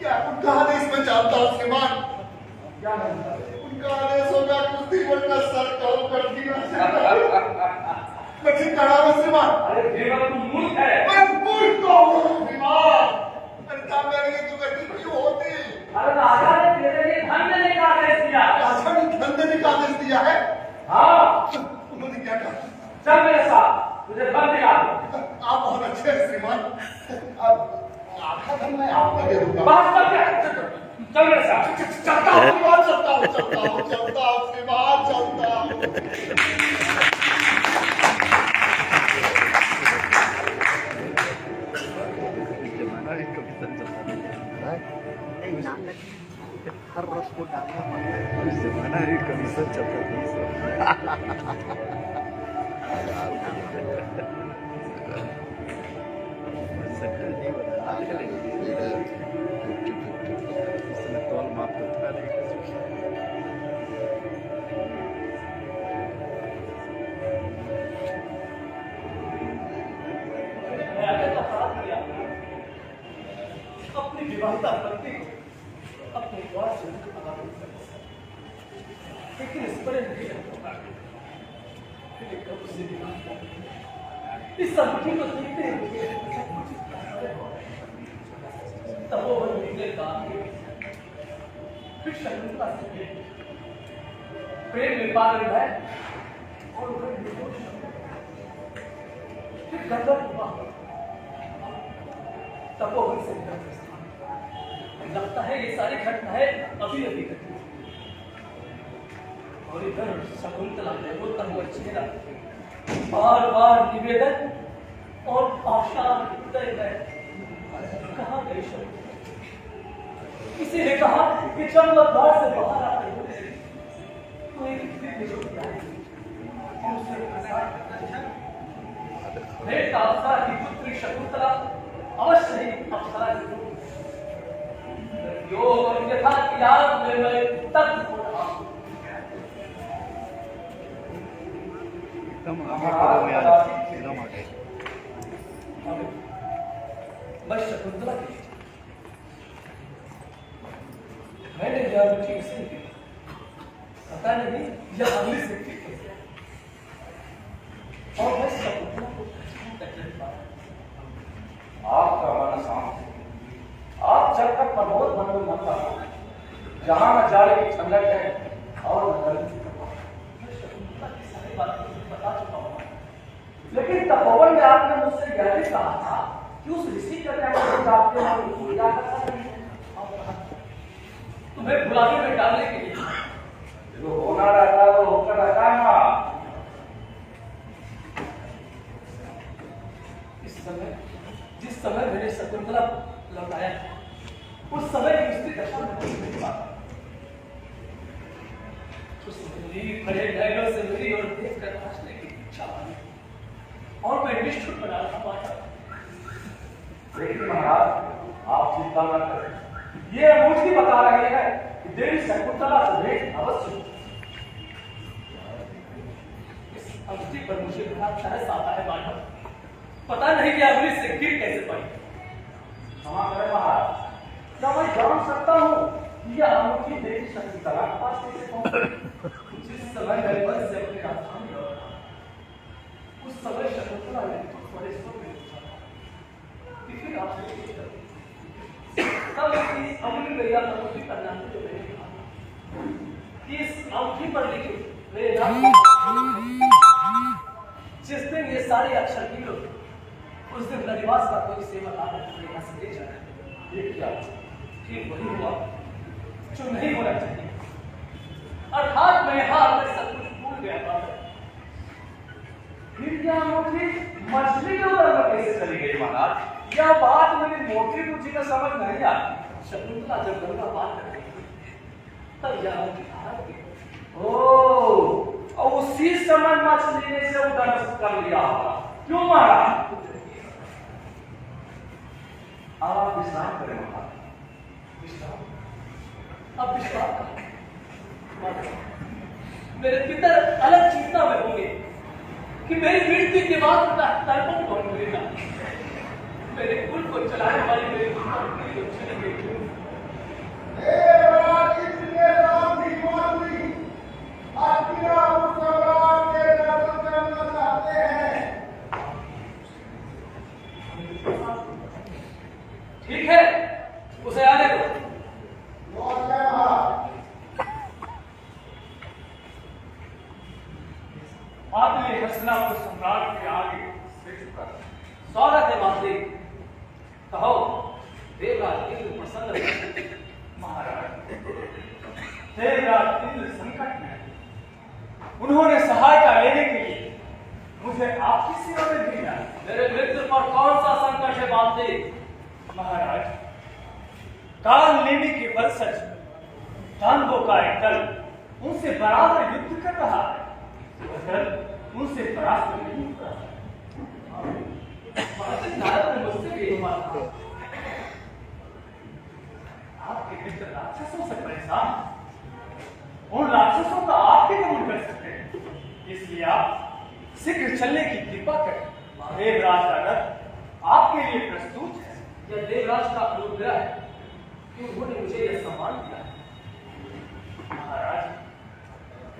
क्या उनका आदेश मैं जानता हूँ श्रीमान। क्या नहीं? उनका आदेश होगा कुछ दिन का सर कहो कर दिया। मैं ठीक करा हूँ श्रीमान। अरे देवर तू मूर्ख है। मैं मूर्ख तो हूँ श्रीमान, मेरे लिए तो गति क्यों होती? अरे राजा ने तेरे लिए धन देने का आदेश दिया। राजा ने धन देने का आदेश दिया है? हाँ, उन्होंने क्या कहा? चल मेरे साथ, तुझे धन दिला दूं। आप बहुत अच्छे हैं श्रीमान। अब आधा धन मैं आपको दे दूंगा। बस कर क्या? चल मेरे साथ। चलता हूँ श्रीमान, चलता हूँ श्रीमान, चलता हूँ। हर रस को डालना पड़ता है, उस जमाना ही कमीशन चलता था। तौल माप होता नहीं। अपनी विवाहिता पत्नी को अपने द्वार से लेकिन इस पर नहीं रहता। इस अंगूठी को देखते हुए तब वो निकले फिर शकुंतला से प्रेम में पागल है और फिर गंगा हुआ तपोवन से लगता है ये सारी घटनाएं अभी अभी घटी और इधर शकुंतला ने रोता हुआ चेहरा बार बार निवेदन और आशान हृदय में कहाँ गई शकुंतला? किसी ने कहा कि जब वह द्वार से बाहर आते हुए तो एक दिव्य ज्योति आई और उसे भेंट अप्सरा की पुत्री शकुंतला अवश्य ही अप्सरा की योग और यथा याद में मैं तक हो रहा हूं। एकदम आगे करो यार, एकदम आगे। मैं शकुंतला की मैंने यह ठीक से पता नहीं यह अगली से ठीक है और मैं शकुंतला को आपका मन शांत है। आप जब तक प्रबोध बनो मत करना, जहां न जाने की ठंडक है और न गर्मी की शकुंतला की सारी बातें बता चुका हूं। लेकिन तपोवन में आपने मुझसे यह भी कहा था कि उस ऋषि कन्या को आपके नाम की पूजा करना नहीं है। तुम्हें गुलाबी में डालने के लिए जो होना रहता है वो होकर रहता है ना। इस समय जिस समय मैंने शकुंतला लौटाया उस समय की उसकी दशा में नहीं पाता। उस बड़े नयनों से मेरी ओर देखकर हंसने की इच्छा हुई और मैं निष्ठुर बना रहा। लेकिन महाराज आप चिंता न करें, ये अंगूठी बता रहे हैं कि देवी शकुंतला से भेंट अवश्य। इस अंगूठी पर मुझे बड़ा तरस आता है माधव, पता नहीं कि अंगुली से गिर कैसे पड़ी। क्षमा करें महाराज, क्या मैं जान सकता हूँ कि यह अंगूठी देवी शकुंतला के पास कैसे पहुंची? जिस समय मेरे मन से अपनी राजधानी लौटा उस समय शकुंतला ने तो बड़े शोक में फिर आपसे तब इस अंगुली में यह अंगूठी का नाम जो मैंने कहा इस अंगूठी पर लिखे मेरे नाम जिस दिन ये सारे अक्षर गिरो उस दिन नरिवास का कोई सेवादार अपने यहाँ से ले जाए। ये क्या ठीक वही हुआ जो नहीं होना चाहिए, अर्थात मैं हार में सब कुछ भूल गया था। फिर क्या अंगूठी मछली के उधर में कैसे चली गई महाराज? यह बात मेरी मोटी बुद्धि में समझ नहीं आती। शकुंतला जब गंगा पार कर गई तब यह अंगूठी हार गई। ओह, और उसी समय मछली ने से उधर कर लिया होगा। क्यों महाराज? आप विश्राम करें महाराज, विश्राम। अब विश्राम करें। मेरे पिता अलग चिंता में होंगे कि मेरी मृत्यु के बाद उनका तर्पण कौन करेगा। मेरे कुल को चलाने वाली मेरी पत्नी को चली गई। ठीक है, उसे आने दो। आदमी हस्तिनापुर सम्राट के आगे सिर झुका। स्वागत है मातृ, कहो देवराज इंद्र प्रसन्न है। महाराज देवराज इंद्र संकट में, उन्होंने सहायता लेने के लिए मुझे आपकी सेवा में भेजा। मेरे मित्र पर कौन सा संकट है मातृ? महाराज काल लेने के वंशज दानवों का एक दल उनसे बराबर युद्ध कर रहा है। वह दल उनसे परास्त नहीं हो रहा। मुझसे भी आपके मित्र राक्षसों से परेशान, उन राक्षसों का आप ही दमन कर सकते हैं। इसलिए आप शीघ्र चलने की कृपा करें। देवराज का रथ आपके लिए प्रस्तुत है। यह देवराज का अनुग्रह है कि उन्होंने मुझे यह सम्मान दिया है। महाराज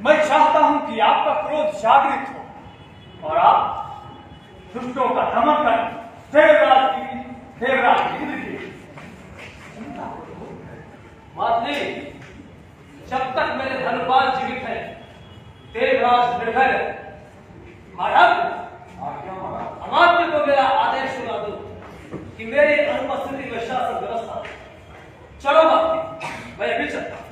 मैं चाहता हूं कि आपका क्रोध जागृत हो और आप दुष्टों का दमन कर देवराज इंद्र की चिंता करो। मातृ, जब तक मेरे धनुपाल जीवित है देवराज निर्भय है। महाराज अमात्य को मेरा आदेश सुना दो कि मेरी अनुपस्थिति में शासन व्यवस्था। चलो मातृ, मैं अभी चलता हूं।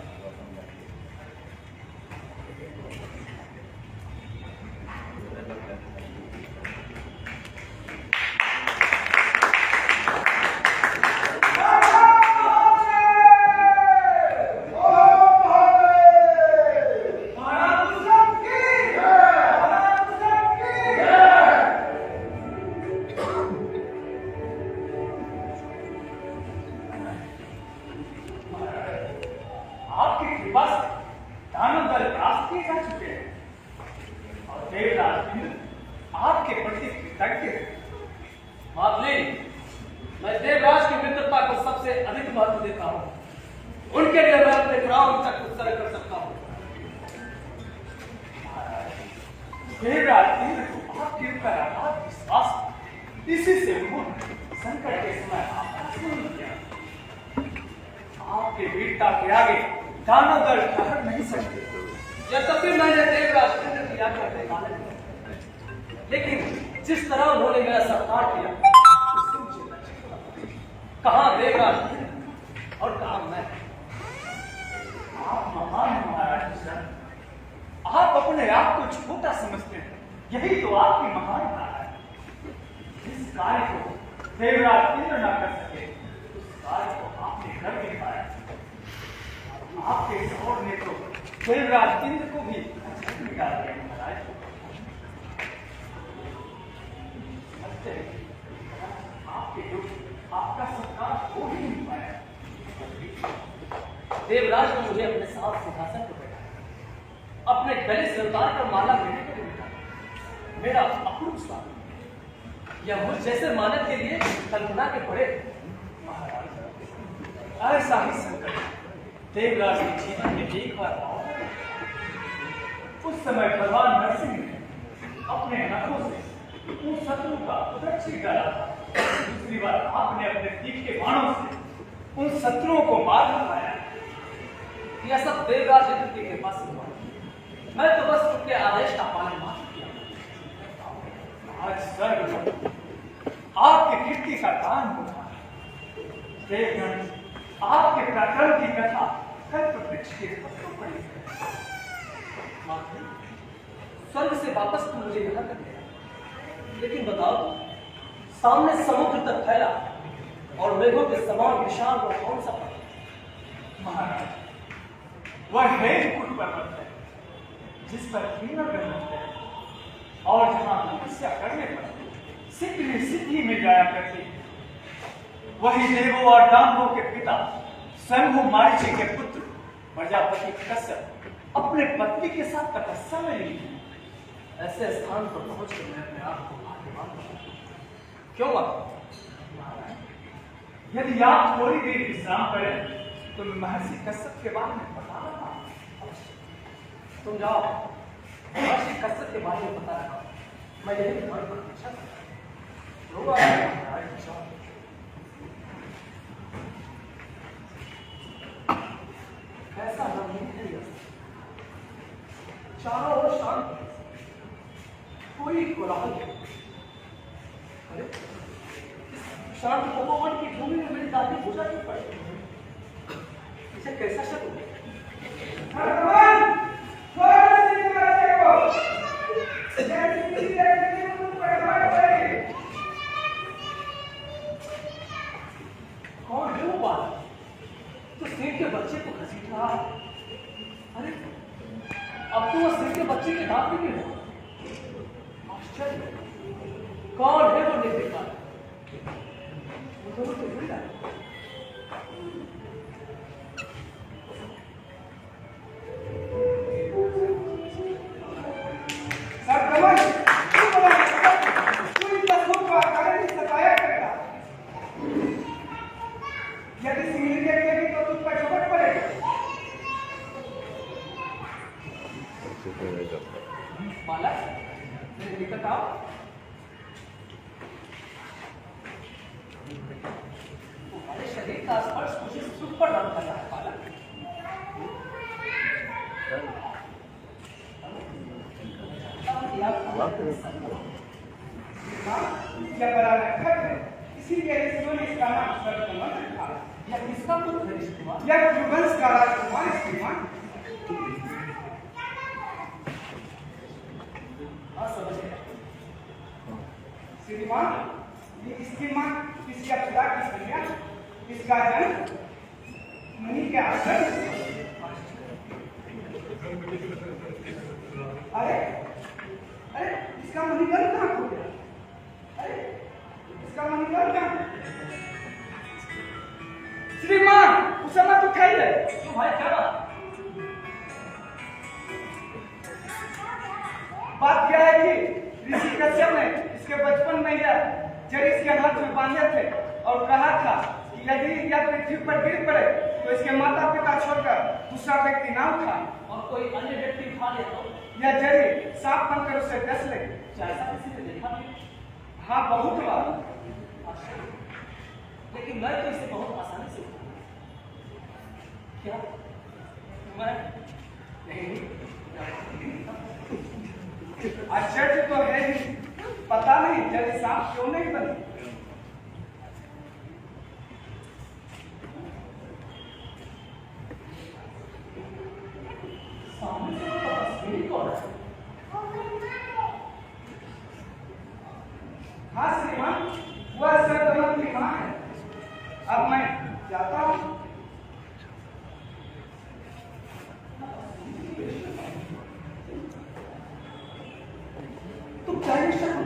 मैं देवराज की मित्रता को सबसे अधिक महत्व देता हूं। उनके लिए मैं अपने प्राण तक उत्सर्ग कर सकता हूं। देवराज आपके ऊपर अगाध विश्वास, इसी से संकट के समय आपके वीरता के आगे दानव दल ठहर नहीं सकते। यद्यपि मैंने देवराज की आज्ञा का पालन किया, लेकिन जिस तरह उन्होंने मेरा सत्कार किया कहां देवराज और कहां मैं। आप महान महाराज सर, अपने आप को छोटा समझते हैं। यही तो आपकी महानता है। जिस कार्य को देवराज इंद्र न कर सके, उस कार्य को आपने कर दिखाया। आपके शौर्य ने तो देवराज इंद्र को भी अचंभित निकाल दिया महाराज। आपके दुख, आपका सत्कार हो ही नहीं पाया। देवराज ने मुझे अपने साथ सिंहासन पर बैठाया, अपने गले से उतार कर माला देने के लिए बिठाया। मेरा अपूर्व स्वागत यह मुझ जैसे मानव के लिए कल्पना के पड़े। महाराज ऐसा ही संकट देवराज के जीवन में एक बार आओ। उस समय भगवान नरसिंह ने अपने नखों से उन शत्रु का उदक्षित डाला था। दूसरी बार आपने अपने तीखे बाणों से उन शत्रुओं को मार लगाया। यह सब देवराज इंद्र की कृपा से हुआ। मैं तो बस उनके आदेश का पालन मात्र किया। आज सर्व आपकी कीर्ति का दान होता है। देवगण आपके पराक्रम की कथा कल्प वृक्ष के पत्तों पर लिखी है। मात्र स्वर्ग से वापस तो मुझे यहाँ कर दिया, लेकिन बताओ, सामने समुद्र तक फैला और मेघों के समान विशाल वो कौन सा पर्वत? महाराज, वह हेमकुंड पर्वत है, जिस पर किन्नर रहते हैं और जहां तपस्या करने पर सिद्धि मिल जाया करती है। वही देवों और दानवों के पिता शंभु मारीची के पुत्र प्रजापति कश्यप अपने पत्नी के साथ तपस्या में ली है। ऐसे स्थान पर पहुंचकर मैं अपने आप को भाग्यवान मानता हूं। क्यों माता? यदि आप थोड़ी देर विश्राम करें तो मैं महर्षि कश्यप के बारे में बता रहा हूं। तुम जाओ, महर्षि कश्यप के बारे में बता रहा हूं। मैं यही तुम्हारी प्रतीक्षा करता हूं। कैसा रमणीय है यह? चारों ओर शांत, कोई कोलाहल नहीं। अरे शांत तपोवन की भूमि में मेरी दादी पूजा क्यों पड़ी? इसे कैसा शक हो? कौन है वो बालक तो शेर के बच्चे को घसीट रहा है? अरे अब तो वो शेर के बच्चे के दांत भी नहीं हो। आश्चर्य, कौन है वो निर्विकार? वो दोनों तो जुड़ जाए। बालक, मेरे निकट आओ। तुम्हारे शरीर का स्पर्श मुझे सुख पर डाल कर रहा है बालक। यह बड़ा रखत है, इसीलिए इन्होंने इसका नाम सर्वमन रखा। यह किसका पुत्र है श्रीमान? यह युगंश का राजकुमार श्रीमान। श्रीमान, ये इसकी मां, इसका पिता की कन्या, इसका जन्म मुनि के आश्रम से। अरे अरे इसका मणिकर्ण कहाँ खो गया? अरे इसका मणिकर्ण कहाँ? श्रीमान, उसे मत उठाइए। क्यों भाई, क्या बात क्या है कि ऋषि कश्यप ने इसके बचपन में यह जड़ इसके हाथ में बांधे थे और कहा था कि यदि यह पृथ्वी पर गिर पड़े तो इसके माता पिता छोड़कर दूसरा व्यक्ति ना उठाए और कोई अन्य व्यक्ति उठा ले तो यह जड़ी सांप बनकर उसे डस ले। ऐसा किसी ने देखा नहीं? हाँ, बहुत बार। लेकिन मैं तो इसे बहुत आसानी से उठा। क्या मैं नहीं? आश्चर्य तो है ही, पता नहीं जड़ी सांप क्यों नहीं बनी। सामने से तो तस्वीर कौन है?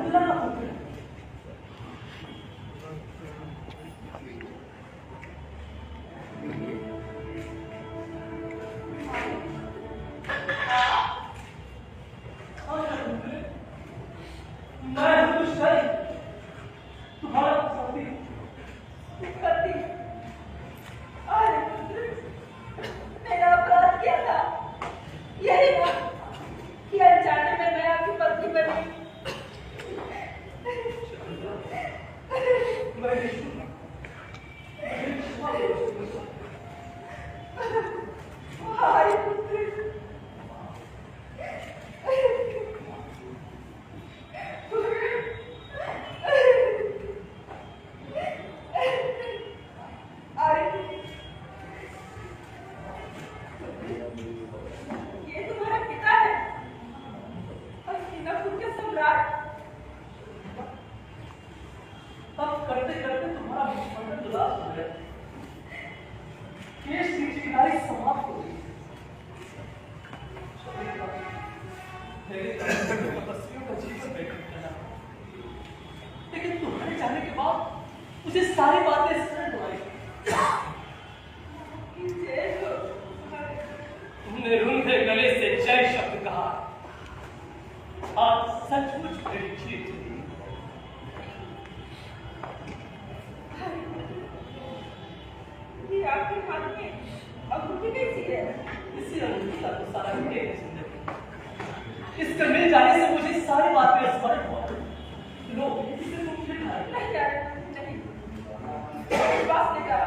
अब्दुल्ला का पुत्र है। मैं हूं शाही, तुम्हारा साथी। पति, अरे पुत्र, मैंने अपराध किया था। यही ना कि अनजाने में मैं आपकी पत्नी बनी। अरे पुत्र, ये तुम्हारा पिता है, हस्तिनापुर के सम्राट। तब करते करते तुम्हारा विस्मरण उदास हो गया, केश की चिकनाई समाप्त हो गई। तपस्वियों का जीवन व्यतीत करना, लेकिन तुम्हारे जाने के बाद मुझे सारी बातें स्मरण हो आई। तुमने रूंधे गले से जय शब्द कहा, आज सचमुच मेरी जीत हुई। ये आपके हाथ में अंगूठी कैसी है? इसी अंगूठी का तो सारा खेल है जिंदगी। इसके मिल जाने से मुझे सारी बातें स्मरण हो आई। लो, इसे तुम फिर खाए। नहीं यार, नहीं। विश्वास ने कहा,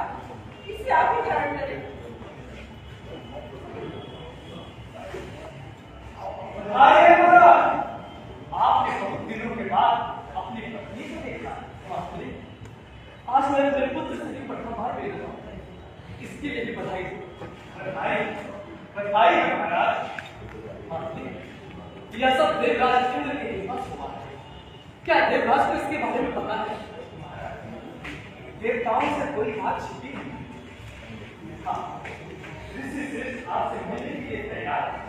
इसे आप ही धारण करें। अरे महाराज, आपने बहुत दिनों के बाद अपनी पत्नी को देखा। आज मैं मेरे पुत्र से भी पटना बाहर भेज रहा हूँ, इसके लिए भी बधाई दो। बधाई, बधाई है महाराज। यह सब देवराज इंद्र के पास हुआ है। क्या देवराज को इसके बारे में पता है? देवताओं से कोई बात छिपी नहीं। हाँ, ऋषि श्रेष्ठ आपसे मिलने के लिए तैयार है।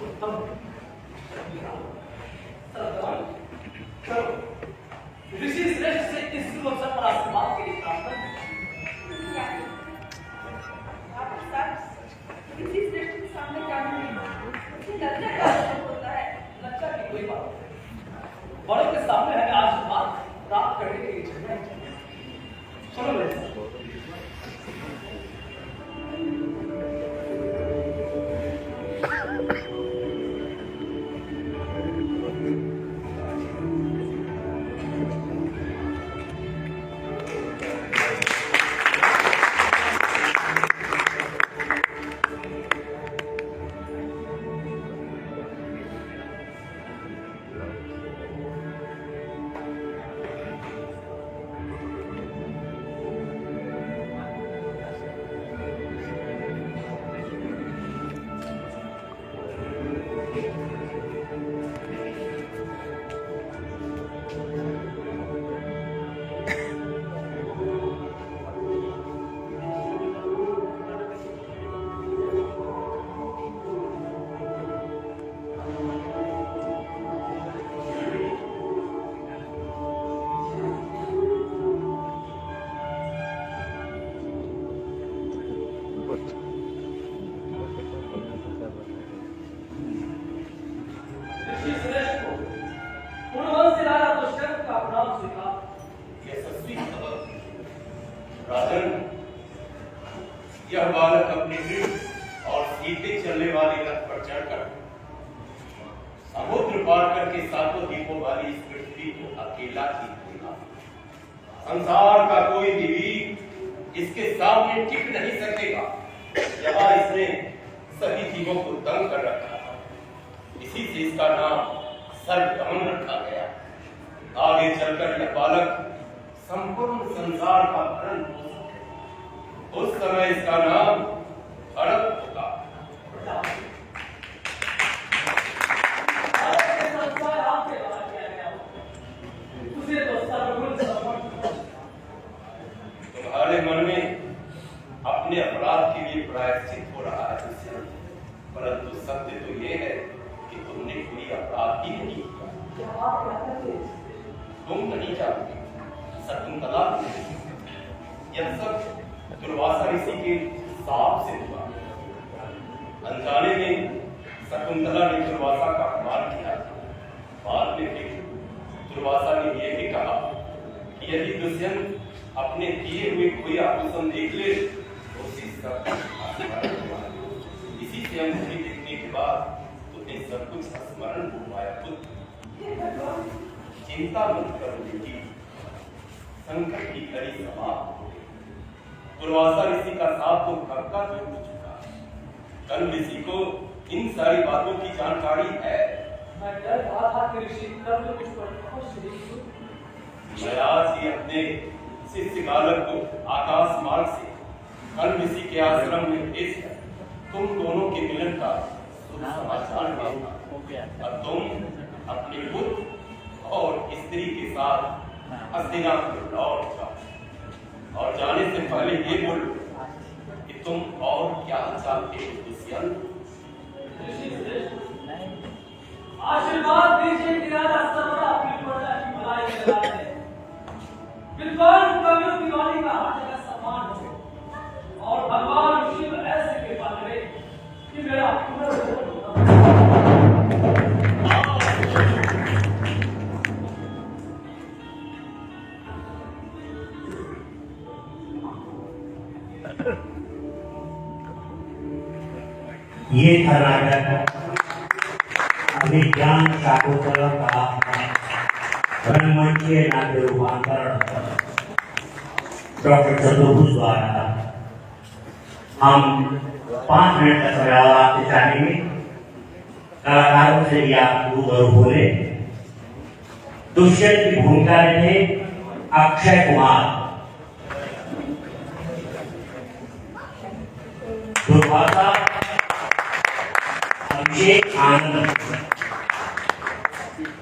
उत्तम, चलो ऋषि श्रेष्ठ से इस शुभ अवसर पर आशीर्वाद के लिए प्रार्थना करें। आप साथ किसी श्रेष्ठ के सामने जाना नहीं, उसे लज्जा का अनुभव होता है। लज्जा की कोई बात नहीं, बड़ों के सामने हमें आशीर्वाद प्राप्त करने के लिए चलना चाहिए। चलो मेरे साथ। राजन, यह बालक अपने दृढ़ और सीधे चलने वाले रथ पर चढ़कर समुद्र पार करके सातों द्वीपों वाली इस पृथ्वी को अकेला ही भूला। संसार का कोई भी वीर इसके सामने टिक नहीं सकेगा। यहाँ इसने सभी जीवों को दंग कर रखा था, इसी से इसका नाम सर्वदमन रखा गया। आगे चलकर यह बालक संपूर्ण संसार का भरण पोषण है। उस समय इसका नाम खड़ग होगा। तुम्हारे मन में अपने अपराध के लिए प्रायश्चित हो रहा है, परंतु सत्य तो ये है कि तुमने कोई अपराध ही नहीं किया। तुम नहीं जानते शकुंतला यह सब दुर्वासा ऋषि के साप से हुआ। अनजाने में शकुंतला ने दुर्वासा का अपमान किया। बाद में फिर दुर्वासा ने यह भी कहा कि यदि दुष्यंत अपने दिए हुए कोई आभूषण देख ले तो उसी सब इसी से अंगूठी देखने के बाद तुम्हें सब कुछ स्मरण हो पाया। पुत्र चिंता मत करो बेटी, संकट की घड़ी समाप्त हो गई। दुर्वासा ऋषि का साथ तो कब का दूर हो चुका। कल ऋषि को इन सारी बातों की जानकारी है। मैं डर रहा था कि ऋषि कल तो कुछ बहुत शरीर मैं आज ही अपने शिष्य बालक को आकाश मार्ग से कल ऋषि के आश्रम में भेजकर तुम दोनों के मिलन का शुभ समाचार देगा और तुम अपने पुत्र और स्त्री के साथ हस्तिनापुर लौट जाओ। और जाने से पहले ये बोलो कि तुम और क्या चाहते हो दुष्यंत। आशीर्वाद दीजिए कि राजा सर्वदा अपनी प्रजा की भलाई कराए। विद्वान कवियों की वाणी का हर जगह सम्मान हो और भगवान शिव ऐसे कृपा करे कि मेरा पुनर्जन्म ये था नाटक अभिज्ञान शाकुंतला का रंगमंचीय नाट्य रूपांतरण डॉक्टर चतुर्भुज द्वारा। हम 5 मिनट का समय और आपसे चाहेंगे। कलाकारों से भी आप रूबरू बोले। दुष्यंत की भूमिका में थे अक्षय कुमार, दुर्वासा अभिषेक आनंद,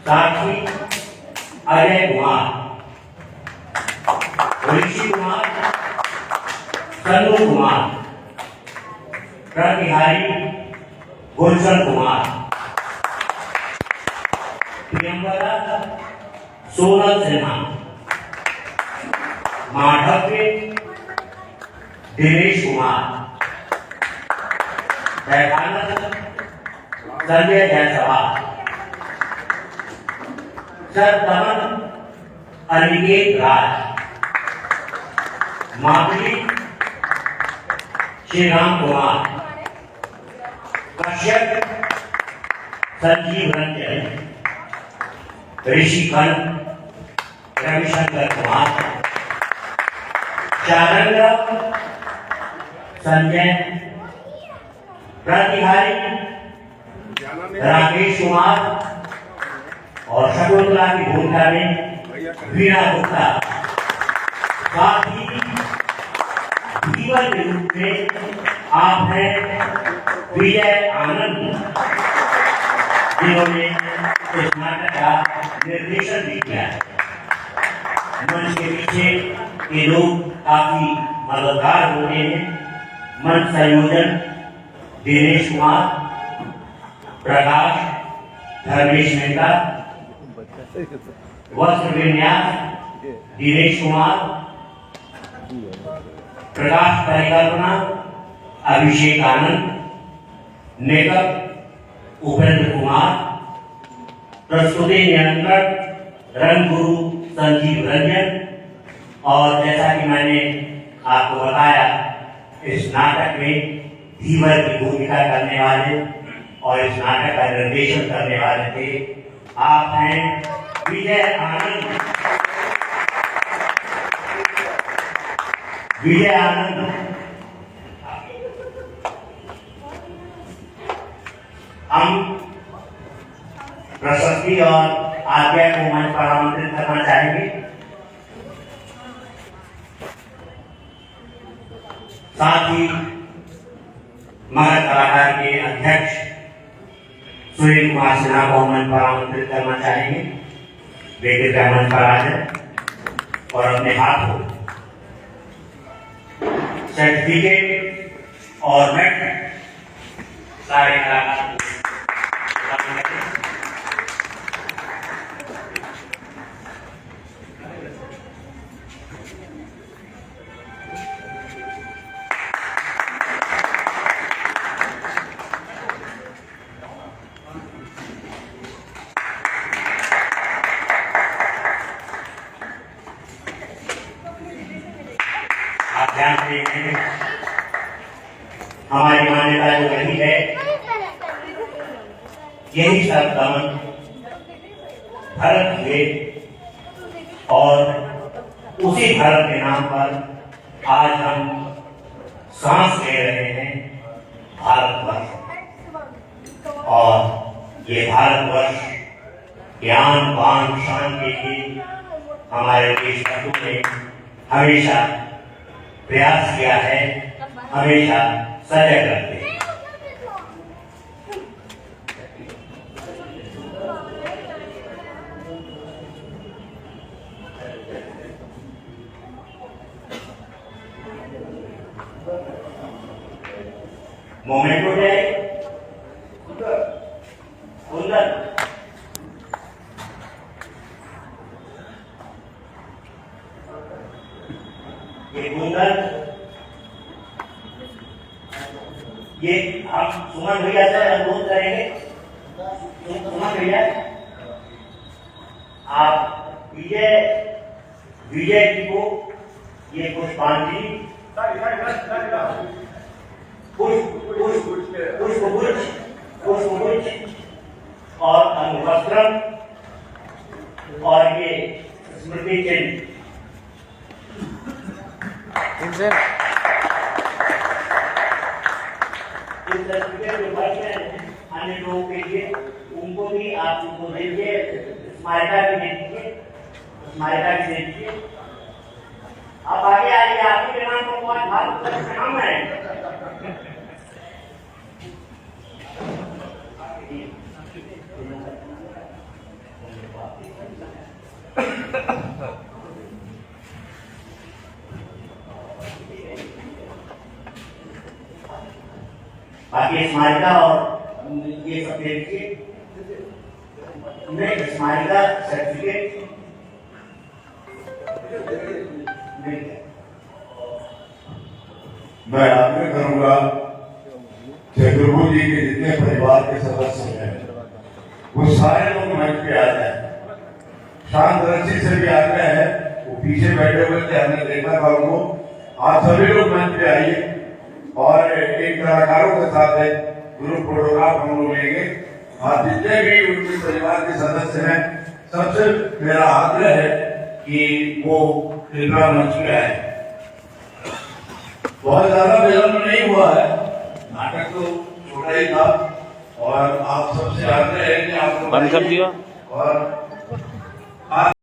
साथी अजय कुमार, ऋषि कुमार, कन्नू कुमार, प्रतिहारी गुलशन कुमार, प्रियंवदा सोनल सिन्हा, माधव्य दिनेश कुमार, संजय जायसवाल, सरदमन अनिकेत राज, माधुरी श्री राम कुमार, कश्यप संजीव रंजन, ऋषिखंड रविशंकर कुमार, चारंग संजय, प्रतिहारी राकेश कुमार और शकुंतला की भूमिका में वीणा गुप्ता, साथ ही जीवन के रूप में आप हैं विजय आनंद, जिन्होंने इस नाटक का निर्देशन भी किया है। मंच के पीछे ये लोग काफी मददगार होते हैं। मंच संयोजन दिनेश कुमार, प्रकाश धर्मेश मेहता, वस्त्र विन्यास दिनेश कुमार, प्रकाश परिकल्पना अभिषेक आनंद, मेकअप उपेंद्र कुमार, प्रस्तुति नियंत्रण रंगगुरु संजीव रंजन। और जैसा कि मैंने आपको बताया, इस नाटक में धीवर की भूमिका करने वाले और इस नाटक का निर्देशन करने वाले थे आप हैं विजय आनंद। विजय आनंद हम प्रशस्ति और आज्ञा को मंच पर आमंत्रित करना चाहेंगे। साथ ही मगध कलाकार के अध्यक्ष सुनील कुमार सिन्हा को मंच पर आमंत्रित करना चाहेंगे। वे कृपया मंच पर आ जाए और अपने हाथ को सर्टिफिकेट और मेडल सारे कलाकार को। मानते हैं, हमारी मान्यता जो रही है, यही सब दमन धर्म है और उसी धर्म के नाम पर आज हम सांस ले रहे हैं भारतवर्ष। और ये भारतवर्ष ज्ञान पान शान के लिए हमारे देशभक्तों ने हमेशा प्रयास किया है, हमेशा सजग रहते हैं। मोमेंट हो जाए सुंदर ये कुंदन, ये हम सुमन भैया से अनुरोध करेंगे। सुमन भैया, आप विजय जी को ये पुष्पांजलि पुष्पगुच्छ और अनुवस्त्रम और ये स्मृति चिन्ह अन्य लोगों के लिए उनको भी आप उनको दीजिए, स्मारिका भी दे दीजिए, स्मारिका भी दे दीजिए। आप आगे आइए, आपके विमान को बहुत भाग नाम है। बाकी स्मारिका और ये सब देखिए, नहीं स्मारिका सर्टिफिकेट मैं आग्रह करूंगा चतुर्भुज जी के जितने परिवार के सदस्य हैं वो सारे लोग मंच पे आ जाए। शांत दृष्टि से भी आग्रह है, वो पीछे बैठे हुए थे, हमने देखा था उनको। आप सभी लोग मंच पे आइए और एक कलाकारों के साथ एक ग्रुप फोटोग्राफ हम लोग लेंगे। और जितने भी उनके परिवार के सदस्य हैं, सबसे मेरा आग्रह है कि वो कृपया मंच पे आए। बहुत ज्यादा विलंब नहीं हुआ है, नाटक तो छोटा ही था और आप सबसे आग्रह है कि आप बंद कर दिया। और